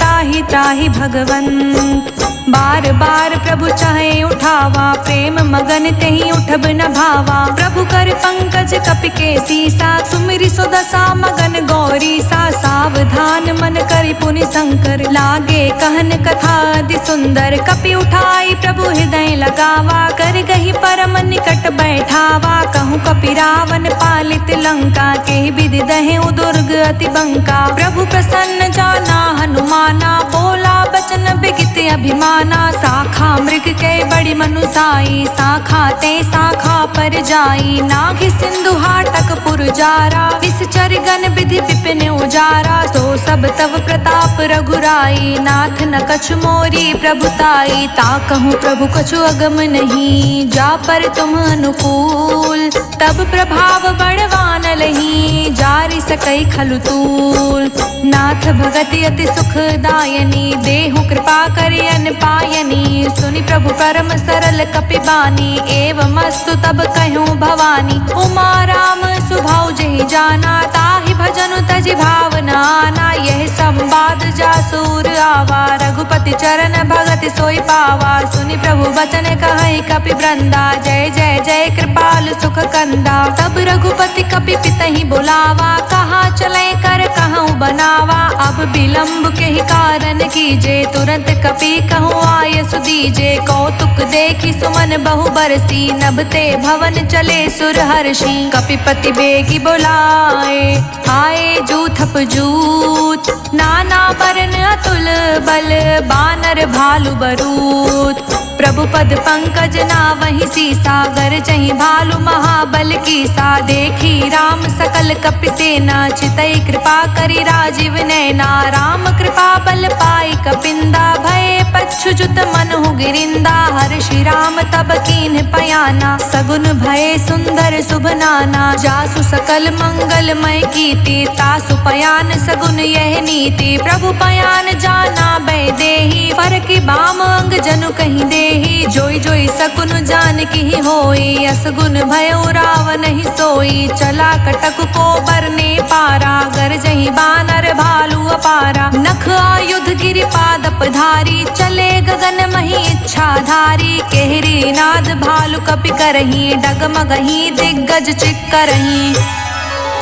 ताहि ताहि भगवंत, बार बार प्रभु चाहे उठावा। प्रेम मगन तेहि उठब न भावा। प्रभु कर पंकज कपि के सीसा, सुमिरि सो दशा मगन गौरी सा। सावधान मन करि पुनि शंकर, लागे कहन कथा अति सुंदर। कपि उठाई प्रभु हृदय लगावा, कर गही परम निकट बैठावा। कहूँ कपि रावण पालित लंका, के विधि दहेउ दुर्ग अति बंका। प्रभु प्रसन्न जाना हनुमाना, बोला बचन बिगित अभिमाना। शाखा मृग के बड़ी मनुसाई, शाखा ते शाखा पर जाई। नाग सिंधु हाटक पुर जारा, विषचर गण विधि विपिन उजारा। तो सब तव प्रताप रघुराई, नाथ न कछु मोरी प्रभुताई। ताकहूँ प्रभु कछु अगम नहीं, जा पर तुम अनुकूल। तब प्रभाव बड़वान लही, जारि सकई खलु तूल। नाथ भगति अति सुखदायनी, देहु कृपा करि अन पायनी। सुनि प्रभु परम सरल कपि बानी, एवमस्तु तब कहूँ भवानी। उमा राम सुभाउ जेहि जाना, ताहि भजनु तजि भावना आना। यह संवाद जासूर आवा, रघुपति चरण भगति सोई पावा। सुनि प्रभु बचन कहै कपि वृंदा, जय जय जय कृपाल सुख कंदा। तब रघुपति कपि पितहि बुलावा, कहाँ चले कर कहूँ बनावा। अब विलम्ब के ही कारण कीजे, तुरंत कपि कहूँ आय सुदीजे। कौतुक देखी सुमन बहु बरसी, नभते भवन चले सुर हर्षि। कपिपति बेगी बुलाए, आए जूथप जूत। नाना बरन अतुल बल, बानर भालु बरूत। प्रभु पद पंकज नावहि सीसा, गरजहि भालु महाबल कीसा। देखी राम सकल कपि सेना, चितई कृपा करि राजीव नैना। राम कृपा बल पाई कपिंदा, भय पच्छुजुत मनहु गिरिंदा। हर्षि राम तब कीन्ह पयाना, सगुन भय सुंदर शुभ नाना। जासु सकल मंगलमय कीर्ति, तासु पयान सगुन यह नीति। प्रभु पयान जाना बै देहि, फरकि बाम अंग जनु कहि देहि। जोई जोई सकुन जान की होई, असगुन भयो रावण ही सोई। चला कटक को बरने पारा, गरजहि बानर भालु अपारा। नख आयुध गिरि पादप धारी, चले गगन मही इच्छा धारी। केहरी नाद भालु कपि करही, डगमगही दिग्गज चिक्करही।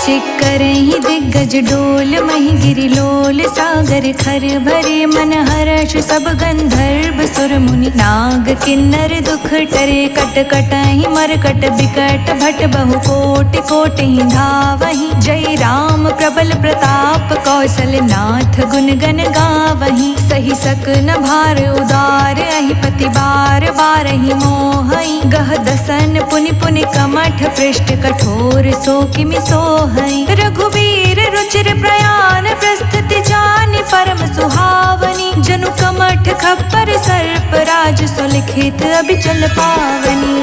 चिक्करहि दिग्गज डोल, मही गिरि लोल। सागर खर भरे मन हर्ष, सब गंधर्व सुर मुनि। नाग किन्नर दुख टरे, कट कटहि मरकट बिकट। भट बहु कोटि कोटि धावहि, जय राम प्रबल प्रताप। कौशल नाथ गुण गन गावहि, सही सकन भार उदार। अहि पति बार बारहि मोहई, गह दसन पुनि पुनि कमठ। पृष्ठ कठोर सो किमि सोहई। रघुबीर रुचिर प्रयाण, प्रस्तुति जानि परम सुहावनी। जनु कमठ खप्पर सर्प राज, सुलिखित अभिचल पावनी।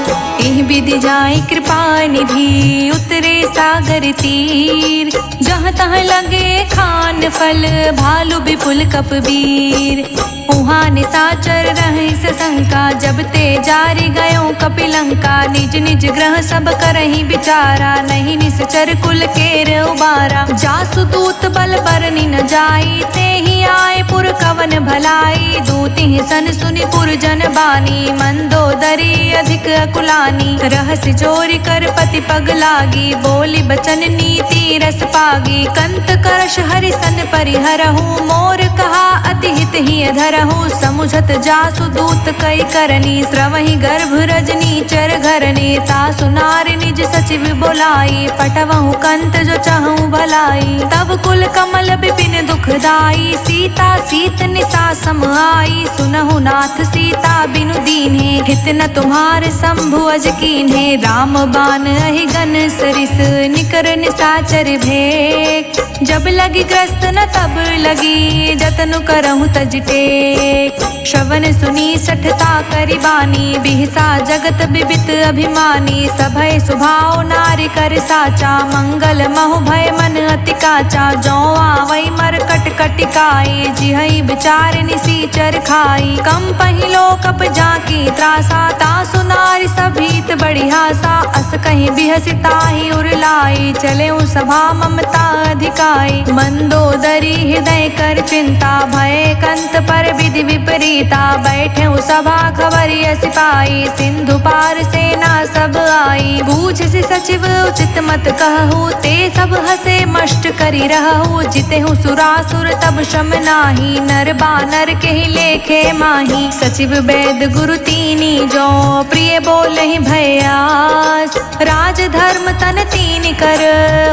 एहि विधि जाय कृपा निधि, उतरे सागर तीर। जहाँ तहाँ लगे खान फल, भालु विपुल कपबीर। उहाँ निशाचर रहे सशंका, जब ते जारि गयो कपिलंका। निज निज ग्रह सब करहि विचारा, नहीं निश्चर कुल केर उबारा। जासु दूत बल बरनि न जाई, तेहि आए पुर कवन भलाई। दूति सन सुनि पुर जन बानी, मंदोदरी अधिक अकुलानी। रहस्य चोरी कर पति पग लागी, बोली बचन नीति रस पागी। कंत करश हरि सन परिहरहु, मोर कहा अति हित ही धरहु। समुझत जासु दूत कई करनी, श्रवहि गर्भ रजनी चर घरनी। तासु नारि निज सचिव बुलाई, पटवहु कंत जो चाहूं भलाई। तब कुल कमल विपिन दुखदाई, सीता सीत निसा सम आई। सुनहु नाथ सीता बिनु दीन्हे, हित न तुम्हार शंभु अज कीन्हे। राम बान अहि गन सरिस, निकर निसाचर भेक। जब लगी ग्रस्त न तब लगी, जतनु करहु तज टेक। श्रवण सुनी सठता करि बानी, बिहसा जगत बिबित अभिमानी। सभय सुभाव नारि कर साचा, मंगल महु भय मन अति काचा। जौ आवै मरकट कटिकाई, जिहै विचार निसीचर खाई। कम पहिलो कप जाकी त्रासा, तासु नारि सभीत बड़ी हासा। अस कहीं बिहसि ताहि उरलाई, चले सभा ममता अधिकाई। मंदोदरी हृदय कर चिंता, भय कंत पर विधि विपरीता। बैठे सभा खबरिय सिपाही, सिंधु पार सेना सब आई। बूझसि सचिव उचित मत कहु, ते सब हसे मष्ट करि रहु। जितेहु सुरासुर तब शम नाही, नर बानर के ही लेखे माही। सचिव वैद गुरु तीनी जो, प्रिय बोलहि भयास। राज धर्म तन तीन कर,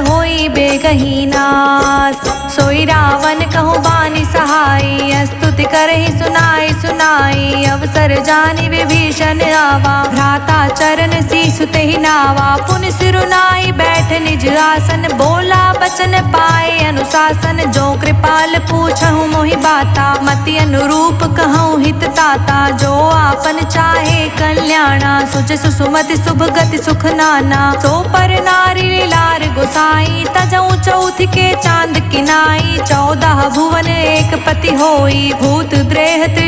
होई बेगहि नास। सोई रावण कहु बानी सहाय, स्तुति करहि सुनाई सुनाई। अवसर जानि विभीषण आवा, भ्राता चरण सीसु तेहि नावा। पुनि सिरुनाई बैठ निज आसन, बोला बचन पाए अनुशासन। जो कृपाल पूछहु मोहि बाता, मति अनुरूप कहूँ हित ताता। जो आपन चाहे कल्याणा, सुच सुमति शुभ गति सुख नाना। सो पर नारी लार गोसाई, तजऊ चौथ के चांद किनाई। 14 भुवन एक पति होई, भूत प्रेत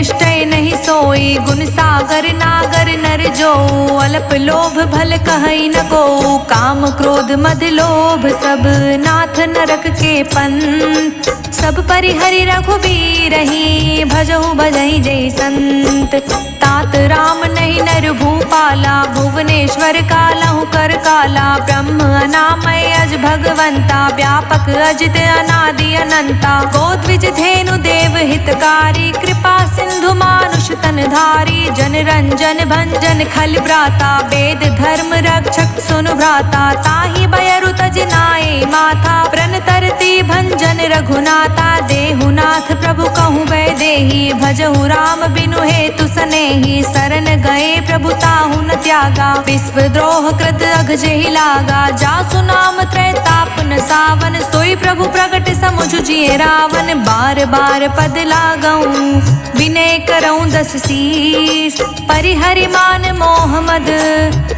नर नागर नर जो, अल्प लोभ भल कहई न को। काम क्रोध मद लोभ सब, नाथ नरक के पंथ। सब परिहरि रघुबीर ही, भजहु भजहि जय संत। तात राम नहीं नर भूपाला, भुवनेश्वर कालहु कर काला। ब्रह्म अनामय अज भगवंता, व्यापक अजित अनादि अनंता। गोद्विज धेनु देव हितकारी, कृपा सिंधु मानुष तन धारी। जन रंजन भंजन खल भ्राता, वेद धर्म रक्षक सुनु भ्राता। ताहि बयरु तज नाए माथा, प्रण तरती भंजन रघुनाथा। देहुनाथ प्रभु कहूँ वैदेही, भजहु राम बिनु हेतु सनेही। शरण गए प्रभु ताहु न त्यागा, विश्व द्रोह कृत अघ जेहि लागा। जासु नाम त्रैताप न सावन, सोई प्रभु प्रगट समुझ जिए रावण। बार बार पद लागऊं, विनय करऊं दस शीस। परिहरि मान मोह मद,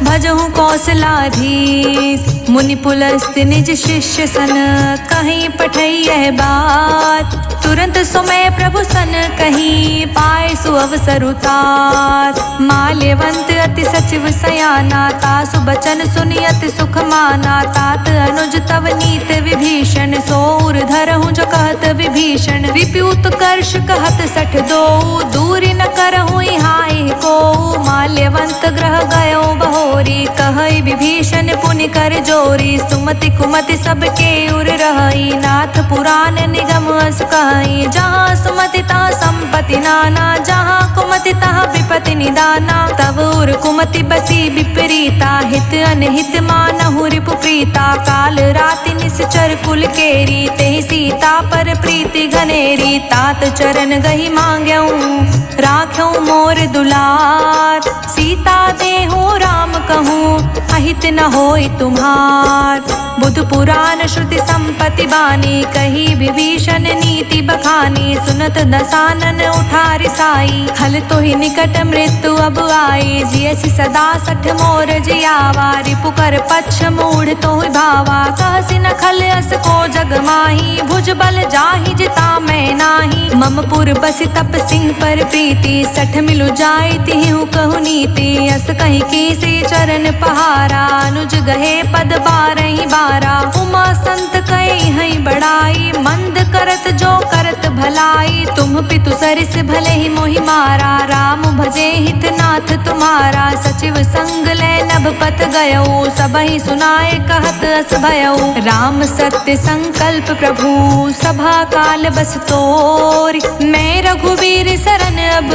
भजहु कौशलाधीश। मुनि पुलस्त निज शिष्य सन, कहीं पठई यह बात। तुरंत सुमय प्रभु सन कहीं, पाए सु अवसर उतार। माल्यवंत अति सचिव सयाना, तासु बचन सुनि अति सुख माना। तात अनुज तव नीत विभीषण, सोर धरहु जो कहत विभीषण। रिपुत कर्ष कहत सठ दो, दूरी न करहु हाय को। माल्यवंत ग्रह गयो बहोरी, कहई विभीषण पुनि कर जोरी। सुमति कुमति सबके उर रहई, नाथ पुराण निगम अस कहई। जहाँ सुमति तहाँ संपत्ति नाना, जहाँ कुमति तहाँ विपत्ति निदाना। तब उर कुमति बसी विपरीता, हित अनहित मानहु रिपु प्रीता। काल राति निश्चर कुल केरी, तेहि सीता पर प्रीति घनेरी। तात चरण गही मांग्यऊ, राख्यऊ मोर दुलार। सीता देहु राम कहूँ, अहित न होई तुम्हार। बुध पुराण श्रुति संपत्ति बानी, कही विभीषण नीति बखानी। सुनत दसानन उठारि साई, खल तो ही निकट मृत्यु अब आई। जियसि सदा सठ मोर जियावा, रिपु कर पक्ष मूढ़ तो भावा। कहसि न खल अस को जग माही, भुज बल जाहि जिता मैं नाही। मम पुर बसि तप सिंह पर प्रीति, सठ मिलु जाय तिहु कहु नीति। अस कहीं कीसी चरण पहारा, अनुज गहे पद बारहि बारा। उमा संत कई हई बड़ाई, मंद करत जो करत भलाई। तुम पितु सरिस भले ही मोहि मारा, राम भजे हित नाथ तुम्हारा। सचिव संग ले नभ पत गयो, सबहि सुनाए कहत अस भयो। राम सत्य संकल्प प्रभु, सभा काल बस तोर। मैं रघुवीर शरण अब,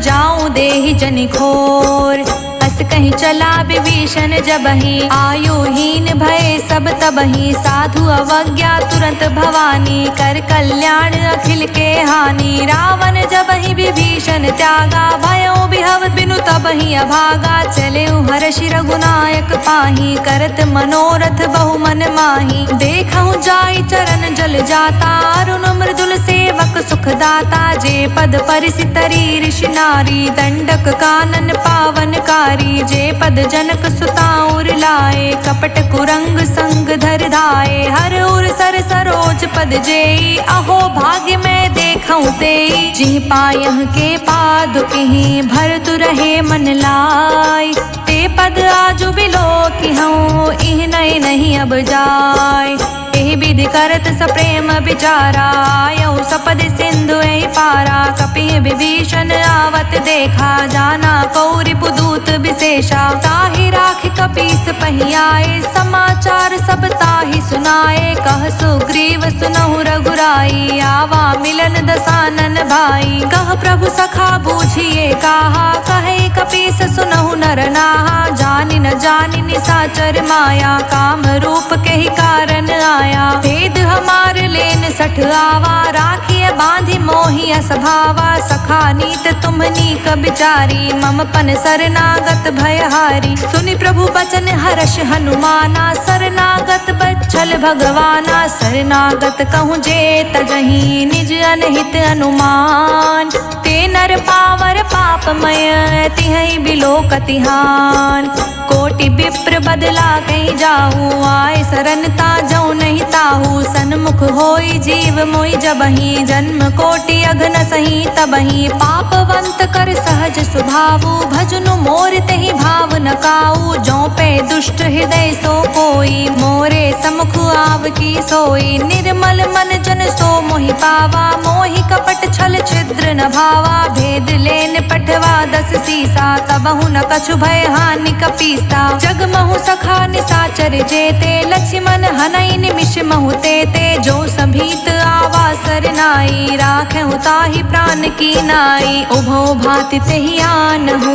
जाऊं देहि जनि घोर। अस कहीं चला विभीषण जबहि, आयुहीन भय सब तबहि। साधु अवज्ञा तुरंत भवानी, कर कल्याण अखिल के हानि। रावण जबहि विभीषण त्यागा, भयो बिहव बिनु तबहि अभागा। चले हर्षि रघुनायक पाहि, करत मनोरथ बहु मन माहि। देखहु जाई चरण जल जाता, अरुण मृदुल सेवक सुख दाता। जे पद परिसि तरी ऋषि नारी, दंडक कानन पावन कारी। जे पद जनक सुता उर लाए, कपट कुरंग संग धर धाये। हर उर सर सरोज पद जेई, अहो भाग्य मैं देखऊं तेई। जिह पायह के पादुकहि, भरत रहे मन लाय। ते पद आजु बिलो किहूँ, इह नहीं नहीं अब जाय। एहि विधि करत सप्रेम विचारा, आयऊ सपद सिंधु एहि पारा। कपिह विभीषण आवत देखा, जाना कौरि पुदूत विशेषा। ताहि राखि कपीस पहियाए, समाचार सब ताहि सुनाए। कह सुग्रीव सुनहु रघुराई, आवा मिलन दसानन भाई। कह प्रभु सखा बूझिए काहा, कहे कपीस सुनहु नर नाहा। जानि न जानि निसाचर माया, काम रूप के ही कारण आया। भेद हमार लेन सठ आवा, राखिए बांधि मोहिया सभावा। सखा नीत तुम्हनी क बिचारी, मम पन शरणागत भयहारी। सुनि प्रभु बचन हर्ष हनुमाना, शरणागत बच्छल भगवाना। शरणागत कहूँ जे तजहि, निज अनहित अनुमान। ते नर पावर पापमय, तिहै बिलो कतिहान। कोटि विप्र बदला कहीं जाहू, आए शरण ताजऊ नहीं ताहू। सन्मुख होई जीव मोहि जबहि, जन्म कोटि अघन सही तबहि। पाप पापवंत कर सहज सुभावु, भजनु मोर तेहि भाव न काऊ। जो पे दुष्ट हृदय सो कोई, मोरे समुख आव की सोई। निर्मल मन जन सो मोहि पावा, मोहि कपट छल छिद्र न भावा। भेद लेन पठवा 10 सीसा, तबहु न कछु भय हानि कपीसा। जग महु सखा निसाचर जेते, लक्ष्मण हनई निमिष महु तेते। जो सभीत आवा सरनाई, राखेहु ताहि प्राण की नाई। उभो भांति तेहि आनहु,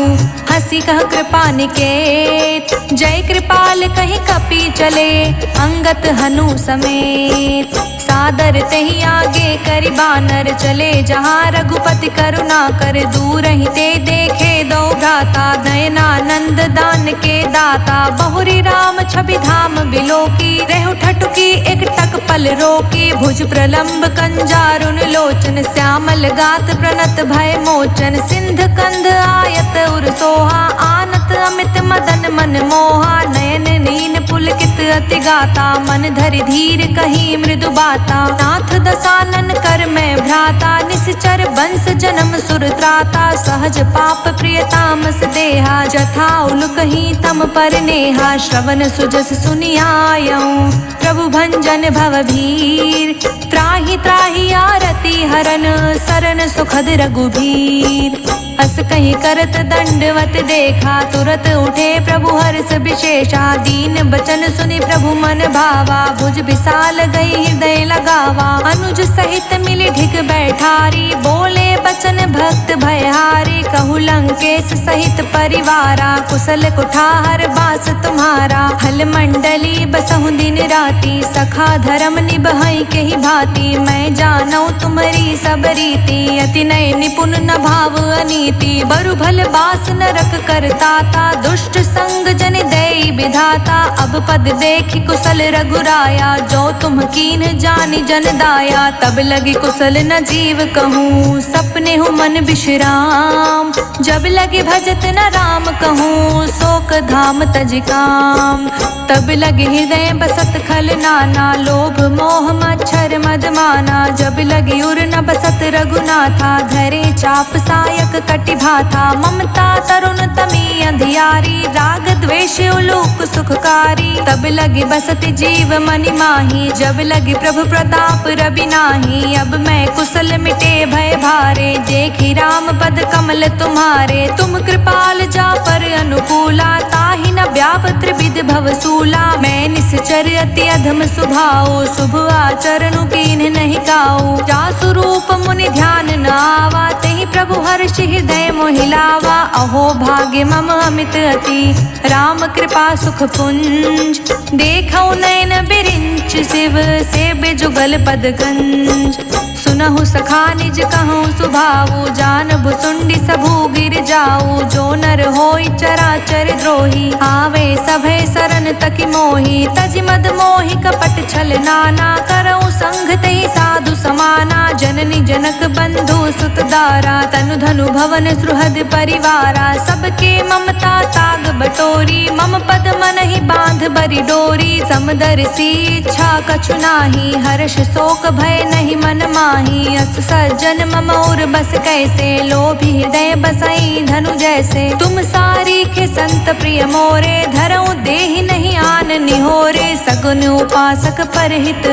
हंसी कह कृपा निकेत। जय कृपाल कहि कपि चले, अंगत हनु समेत। सादर तेहि आगे करि बानर चले, जहाँ रघुपति करुणा कर। दूर ही ते देखे दो भ्राता, नयनानंद दान के दाता। बहुरी राम छवि धाम बिलोकी, रेहु ठठुकी एक टक पल रोकी। भुज प्रलंब कंजारुन लोचन, श्यामल गात प्रणत भय मोचन। सिंध कंध आयत उर सोहा, आनत अमित मदन मन मोहा। नयन नीन पुलकित अति गाता, मन धरि धीर कही मृदु बाता। नाथ दसानन कर मैं भ्राता, निश्चर वंश जन्म सुर त्राता। सहज पाप प्रिय तामस देहा, जथा उलुकहि तम पर नेहा। श्रवण सुजस सुनियायऊं, प्रभु भंजन भव भीर। त्राहि त्राहि आरती हरन, सरन सुखद रघुबीर। अस कहीं करत दंडवत देखा, तुरत उठे प्रभु हर्ष विशेषा। दीन बचन सुनि प्रभु मन भावा, भुज विशाल गई हृदय लगावा। अनुज सहित मिली ढिग बैठारी, बोले बचन भक्त भयहारी। कहु लंकेश सहित परिवारा, कुशल कुठार बास तुम्हारा। हल मंडली बसहु दिन राती, सखा धर्म निबहई के ही भांति। मैं जानऊ तुम्हारी सब रीति, अति नय निपुण न भाव अनीति। बरु भल बास नरक करताता, दुष्ट संग जन देई विधाता। अब पद देखि कुशल रघुराया, जो तुम कीन जानि जन दाया। तब लगी कुशल न जीव कहूँ, सपने हूँ मन विश्राम। जब लगे भजत न राम कहूँ, शोक धाम तज काम। तब लगे हृदय बसत खल नाना, लोभ मोह मच्छर मद माना। जब लगे उर न बसत रघुनाथा, धरे चाप सायक कटि भाथा। ममता तरुण तमी अंधियारी, राग द्वेष उलूक सुखकारी। तब लगे बसत जीव मनि माही, जब लगे प्रभु प्रताप रवि नाही। अब मैं कुशल मिटे भय भारे, देखी राम पद कमल तुम्हारे। तुम कृपाल जा पर अनुकूला, ताहि न व्याप त्रिविध भव सूला। मैं निश्चर अति अधम सुभाओ, शुभ आचरणु कीन्ह नहीं काऊ। जासु रूप मुनि ध्यान न आवा, तेहि प्रभु हर्षि हृदय मोहिलावा। अहो भाग्य मम अमित अति, राम कृपा सुख पुंज। देखौ नयन बिरिंच शिव, सेव्य जुगल पद गंज। सुनहु सखा निज कहूँ सुभाऊ, जान भुसुंडी सबू गिर जाऊ। जो नर होई चराचर द्रोही, आवे सभे सरन तकि मोही। तज मद मोहि कपट छल नाना, करऊँ संग तेहि साधु समाना। जननी जनक बंधु सुत दारा, तनु धनु भवन सुहृद परिवारा। सबके ममता ताग बटोरी, मम पद मन ही बांध बरी डोरी। समदर्शी इच्छा कछु नाही, हर्ष शोक भय नहीं मन माही। अस सज्जन मम और बस कैसे, लोभी हृदय बसई धनु जैसे। तुम सारी के संत प्रिय मोरे, धरऊँ देहि नहीं आन निहोरे। सगुन उपासक परहित,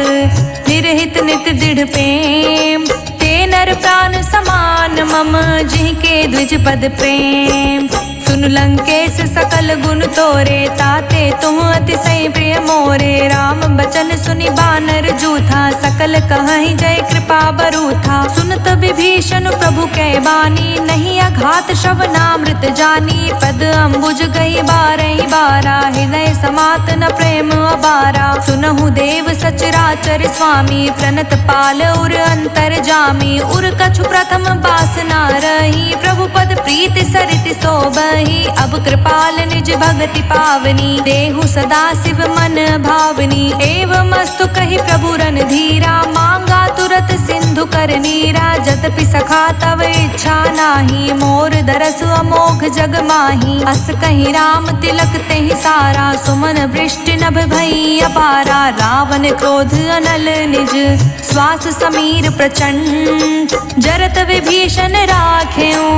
निरहित नित दृढ़ प्रेम। ते नर प्राण समान मम, जिनके द्विज पद प्रेम। सुन लंकेश सकल गुण तोरे, ताते तुम अतिशय प्रिय मोरे। राम बचन सुनि बानर जूथा, सकल कहहि जय कृपा बरूथा। सुनत विभीषण प्रभु कै बानी, नहीं अघात श्रवणामृत जानी। पद अम्बुज गई बारहि बारा, हृदय समात न प्रेम अबारा। सुनहु देव सचराचर स्वामी, प्रणत पाल उर अंतर जामी। उर कछु प्रथम बासना रही, प्रभु पद प्रीति सरित सोबहि। अब कृपाल निज भगति पावनी, देहु सदा शिव मन भावनी। एवं अस्तु कहि प्रभु रन धीरा, मांगा तुरत सिंधु कर नीरा। जतपि सखा तव इच्छा नाही, मोर दरस अमोघ जग माही। अस कहि राम तिलक तेहि सारा, सुमन वृष्टि नभ भई अपारा। रावण क्रोध अनल निज, श्वास समीर प्रचंड। जरत विभीषण राखेऊ,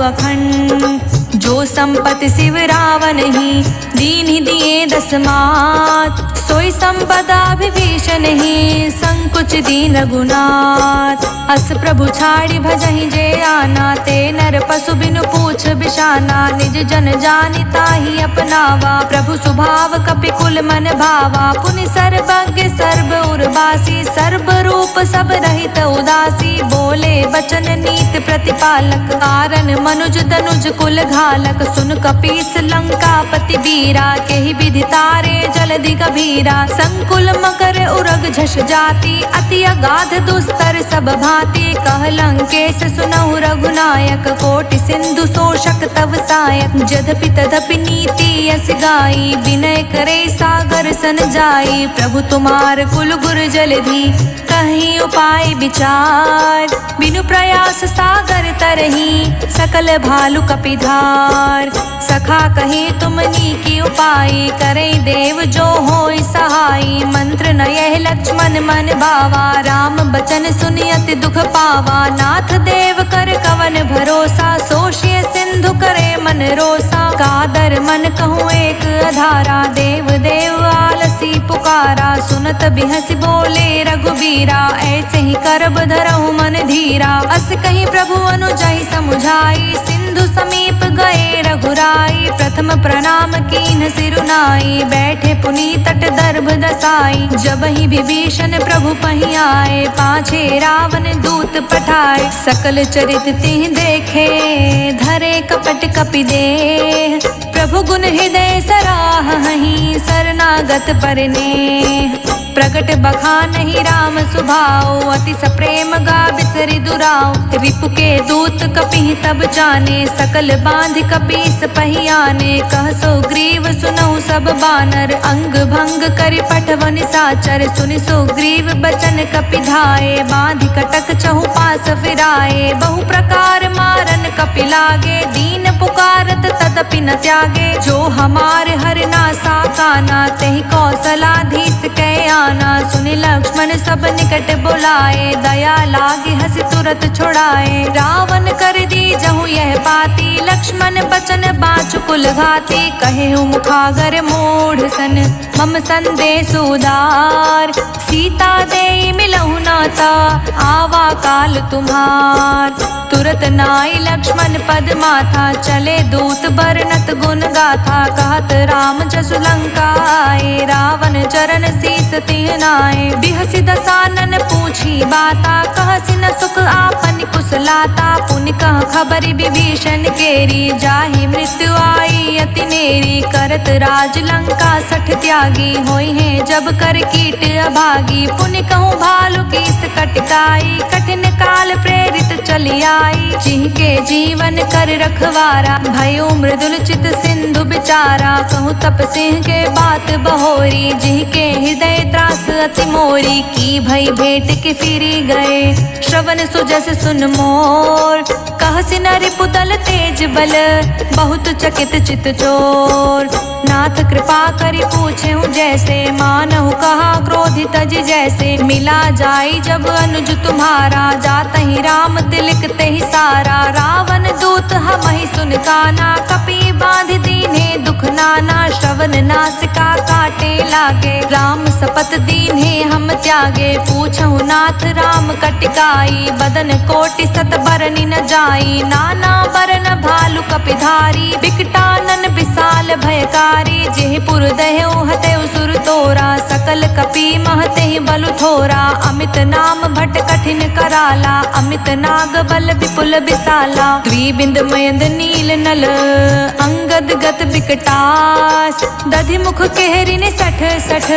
अखंड। जो संपत्ति शिव रावण ही दीन ही दिए 10 मात, सोई संपदा विभीषण ही संकुच दीन रघुनाथ। अस प्रभु छाड़ी भजहि जे आना, ते नर पशु बिनु पूछ बिशाना। निज जन जानिता ही अपनावा, प्रभु स्वभाव कपिकुल मन भावा। पुनि सर्वज्ञ सर्व उर्वासी, सर्व रूप सब रहित उदासी। बोले बचन नीत प्रतिपालक, कारण मनुज तनुज कुल घालक। सुन कपीस लंकापति वीरा, केहि विधि तारे जलधि गभीरा। संकुल मकर उरग झष जाति, अति अगाध दुस्तर सब भांति। कह लंकेश सुनहु रघुनायक, कोटि सिंधु शोषक तव सायक। जद्यपि तदपि नीति यस गाई, विनय करे सागर सन जाई। प्रभु तुम्हार कुल गुर जलधि, कहीं उपाय विचार। बिनु प्रयास सागर तरही, सकल भालु कपिधार। सखा कहीं तुमनी की उपाय, करे देव जो होय सहाय। मंत्र न यह लक्ष्मण मन भावा, राम बचन सुनि अति दुख पावा। नाथ देव कर कवन भरोसा, सोषिय सिंधु करे मन रोसा। कादर मन कहूँ एक अधारा, देव देव आलसी पुकारा। सुनत बिहसि बोले रघुबीरा, ऐसे ही करब धरहु मन धीरा। अस कहीं प्रभु अनुजहि समुझाई, सिंधु समीप गए रघुराई। प्रथम प्रणाम कीन्ह सिरुनाई, बैठे पुनि तट दर्भ दसाई। जब ही विभीषण प्रभु पहि आए, पाछे रावण दूत पठाए। सकल चरित तिह देखे, धरे कपट कपि देह। प्रभु गुण हृदय सराहहि, शरणागत परनेह। प्रगट बखानहि राम सुभाऊ, अति सप्रेम गा बिसरि दुराऊ। रिपु के दूत कपिहि तब जाने, सकल बांध कपीस पहि आने। कह सुग्रीव सुनहु सब बानर, अंग भंग करि पठव निसाचर। सुनि सुग्रीव बचन कपि धाये, बांधि कटक चहु पास फिराए। बहु प्रकार मारन कपि लागे, दीन पुकारत तदपि न त्यागे। जो हमारे हरना साकाना, तेहि कौशलाधीश कै आना। सुनि लक्ष्मण सब निकट बुलाए, दया लागे हंसि तुरत छुड़ाए। रावण कर दी जहु यह बाती, लक्ष्मण बचन बाँचु कुल घाती। कहे मुखागर मूढ़ सन, मम संदेश उदार। सीता दे मिलहु नाता, आवा काल तुम्हार। तुरत नाई लक्ष्मण पद माथा, चले दूत बरनत गुण गाथा। कहत राम जसु लंका आए, रावण चरण शीस तिह नाए। बिहसि दसानन पूछी बाता, कहसि न सुख आपन कुशलाता। पुनि कह खबरि विभीषण केरी, जाहि मृत्यु आई अति नेरी। करत राज लंका सठ त्यागी, होई है जब कर कीट अभागी। पुनि कहूँ भालु कीस कटकाई, कठिन काल प्रेरित चली आई। जिनके जीवन कर रखवारा, भयो मृदुल चित सिंधु बिचारा। कहूँ तप सिंह के बात बहोरी, जिनके हृदय त्रास अति मोरी। की भई भेंट के फिरी गए, श्रवण सुजस सुन मोर। कहसि न रिपुदल तेज बल, बहुत चकित चित चोर। नाथ कृपा करि पूछेहु जैसे, मानहु कहा क्रोधित तज जैसे। मिला जाई जब अनुज तुम्हारा, जातहि राम तिलक तेहि सारा। रावण दूत हमहि सुन काना, कपि बांध दीन्हे दुख नाना। श्रवण नासिका काटे लागे, राम सपत दीन्हे हम त्यागे। पूछहु नाथ राम कटिकाई, बदन कोटि सत बरनि न जाई। नाना बरन भालु कपिधारी, बिकटानन विशाल भयकारी। जेहि पुर दह्यु हत्यु सुर तोरा, सकल कपि महते बलु थोरा। अमित नाम भट कठिन कराला, अमित नाग बल विपुल विशाला। द्विबिंद मयंद नील नल, अंगद गत बिकटास। दधि मुख केहरिन सठ सठ,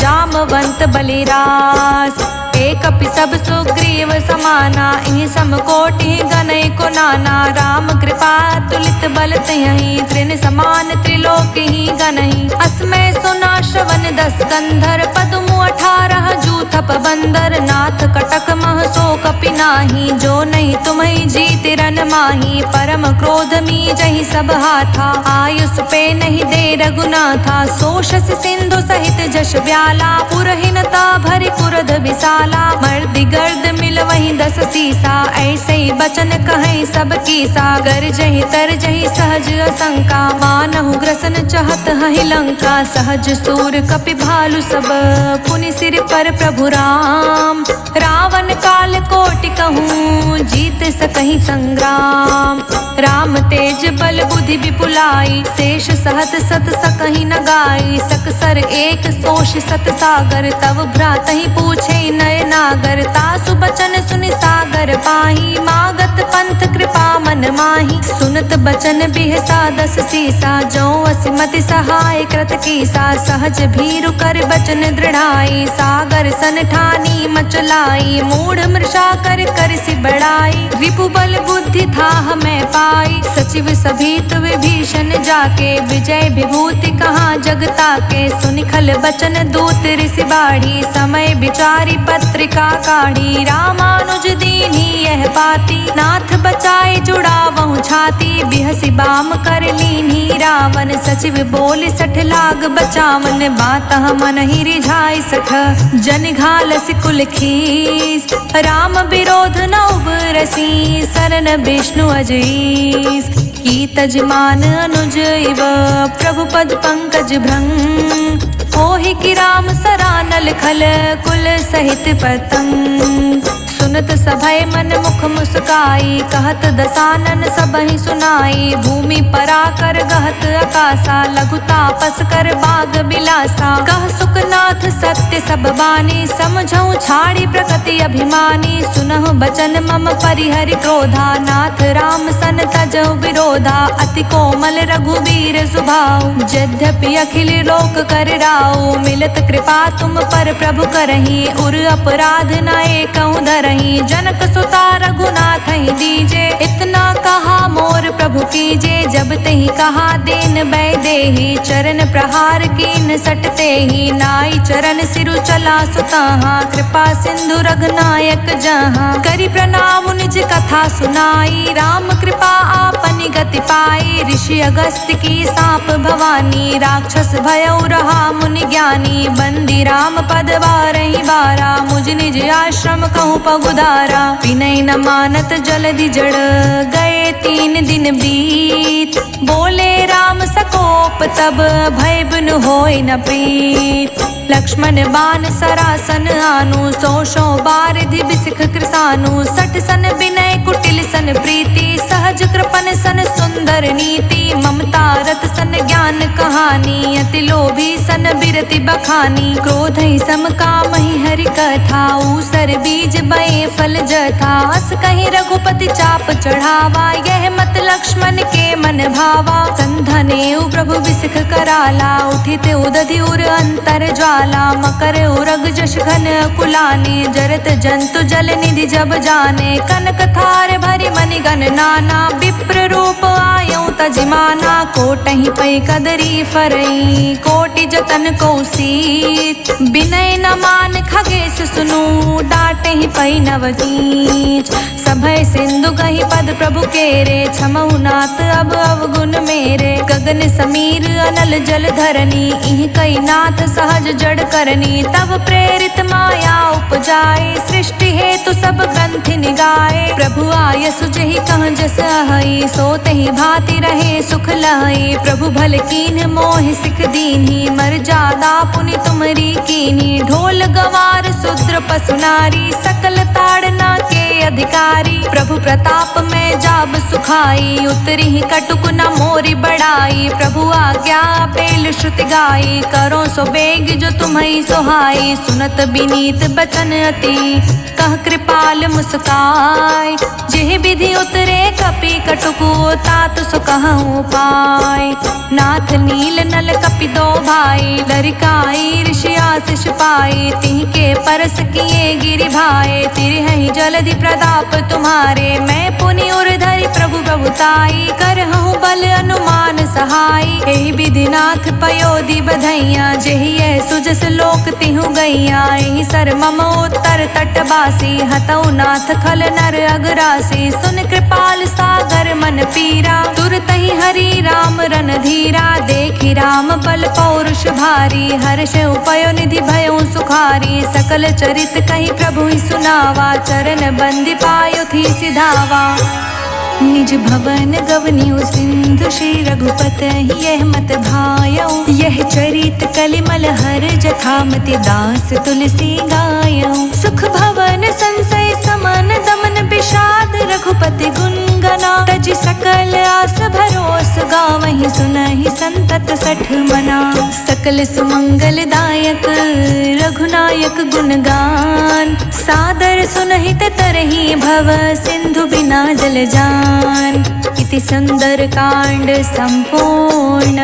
जामवंत बलिरास। एक कपि सब सुग्रीव समाना, इहि समकोटि गनय को नाना। राम कृपा तुलित बल तयहि, तृण समान त्रिलोक ही गनहि। अस्मै सुना श्रवण 10 कंधर, पदमु 18 जूथप बंदर। नाथ कटक मह सो कपि नाही, जो नहीं तुम्हि जीत रन माही, परम क्रोध मी जही सब हाथा, आयुष पे नहीं दे रघुनाथा, सोशस सिंधु सहित जश ब्याला, पुरहीनता भरी कुरध विशाला, मर्द गर्द मिल वही 10 सीसा, ऐसे ही बचन कहें सब कीसा, गरजहि तरजहि सहज असंका, मानहु ग्रसन चहत हहि लंका, सहज सूर कपि भालु सब, पुनि सिर पर प्रभु राम, रावण काल कोटि कहूँ, जीत सकहि संग्राम, राम तेज बल बुद्धि विपुलाई, शेष सहत सत सकहि न गाई, सकसर एक सोष सत सागर, तव भ्रातहि पूछे नय नागर, तासु बचन सुनि सागर पाही, मागत पंथ कृपा मन माही, सुनत बचन बिहसा 10 सीसा, जो असिमति सहाय कृत कीसा, सहज भीरु कर बचन दृढ़ाई, सागर सन ठानी मचलाई, मूढ़ मृषा कर कर सी बड़ाई, रिपु बल बुद्धि था हमें पाई, सचिव सभीत विभीषण जाके, विजय विभूति कहाँ जगता के, सुनि खल बचन दूत ऋषि बाढ़ी, समय विचारी पत्रिका काढ़ी, रामानुज दीन्ही यह पाती, नाथ बचाए जुड़ावहु छाती, बिहसी बाम कर लीन्ही रावण, सचिव बोल 60 लाग बचावन, बात मन ही रिझाई सठ, जन घालस कुल खीस, राम विरोध न उबरसी, सरन विष्णु अजीस, की तजमान अनुज इव, प्रभु पद पंकज भृंग, होहि कि राम सरानल खल, कुल सहित पतंग, सुनत सभय मन मुख मुस्काई, कहत दसानन सबहि सुनाई, भूमि पराकर गहत आकाशा, लघु तापस कर बाग बिलासा, कह सुखनाथ सत्य सब बानी, समझऊ छाड़ी प्रकृति अभिमानी, सुनहु बचन मम परिहरि क्रोधा, नाथ राम सन तजऊ विरोधा, अति कोमल रघुवीर सुभाऊ, यद्यपि अखिल लोक कर राऊ, मिलत कृपा तुम पर प्रभु करही, उर अपराध न एकहु धरही, जनक सुता रघुनाथ ही दीजे, इतना कहा मोर प्रभु कीजे, जब तेहि कहा दीन बै देहि, चरण प्रहार कीन सटते ही, नाई चरण सिरु चला सुताहा, कृपा सिंधु रघुनायक जहाँ, करि प्रणाम निज कथा सुनाई, राम कृपा आपनि गति पाई, ऋषि अगस्त की सांप भवानी, राक्षस भयउ रहा मुनि ज्ञानी, बंदी राम पद बारहि बारा, मुझ निज आश्रम कहूँ पगुधारा, विनय न मानत जलधि जड़, गए 3 दिन बीत, बोले राम सकोप तब, भय बिनु होय न प्रीत, लक्ष्मण बान सरासन आनु, सो बारिधि बिसिख कृसानु, 60 सन विनय कुटिल सन प्रीति, सहज कृपन सन सुंदर नीति, ममता रत सन ज्ञान कहानी, अति लोभी सन बिरति बखानी, क्रोध ही सम कामहि हरि कथा, ऊसर बीज बए फल जथा, अस कहीं रघुपति चाप चढ़ावा, यह मत लक्ष्मण के मन भावा, संधने प्रभु बिसिख कराला, उठित उदधि उर अंतर ज्वाला, मकर उरग जश घन कुलाने, जरत जंतु जल निधि जब जाने, कनक थार भरी मनि गण नाना, विप्र रूप आयऊ तजिमाना, कोटहि पै कदरी फरई, कोटि जतन कौसीत, विनय न मान खगेश सुनु, डांटे ही पै नवनीच, सभय सिंधु कहि पद प्रभु केरे, क्षमऊ नाथ अब अवगुण मेरे, गगन समीर अनल जल धरनी, इहि कई नाथ सहज जड़ करनी, तब प्रेरित माया उपजाए, सृष्टि हेतु सब ग्रंथि निगाए, प्रभु आय सुजहि कह जस अहई, सो तहि भांति रहे सुख लहई, प्रभु भल कीन्ह मोहि सिख दीन्ही, मर जादा पुनि तुमरी कीन्ही, ढोल गवार शूद्र पशु नारी, सकल ताड़ना के अधिकारी, प्रभु प्रताप में जाब सुखाई, उतरी ही कटुक न मोरी बड़ाई, प्रभु आज्ञा पेल श्रुति गाई, करो सो बेग जो तुम्हें सोहाई, सुनत बिनीत बचन अति, कह कृपाल मुस्काय, जिहि विधि उतरे कपि कटुकु, तात सो कहूँ पाय, नाथ नील नल कपि दो भाई, लरिकाई ऋषि आशीष पाई, तिहि के परस किए गिरि भाई, तिरहि जलधि प्रताप तुम्हारे, मैं पुनि उर धरि प्रभु प्रभुताई, करहूँ बल अनुमान सहाय, एहि विधि नाथ पयोधि बधैया, जेहि यह सुजस लोक तिहु गैया, एहि सर मम उत्तर तटवासी, हतौ नाथ खल नर अगरासी, सुन कृपाल पीरा, तुरतहि हरि राम रणधीरा। देखि राम बल पौरुष भारी, हर्ष उपयो निधि भयो सुखारी। सकल चरित कहि प्रभु सुनावा, चरण बंदी पायो थी सिधावा। निज भवन गवनियो सिंधु, श्री रघुपति यह मत भायो। यह चरित कलिमल हर जथामति, दास तुलसी गायो। सुख भवन संसय समन, दमन विषाद रघुपति गुण गना। तज सकल आस भरोस, गावहि सुनहि संतत सठ मना। सकल सुमंगल दायक रघुनायक गुणगान, सादर सुनहित तरहि भव सिंधु बिना जल जान। इति सुंदर कांड संपूर्ण।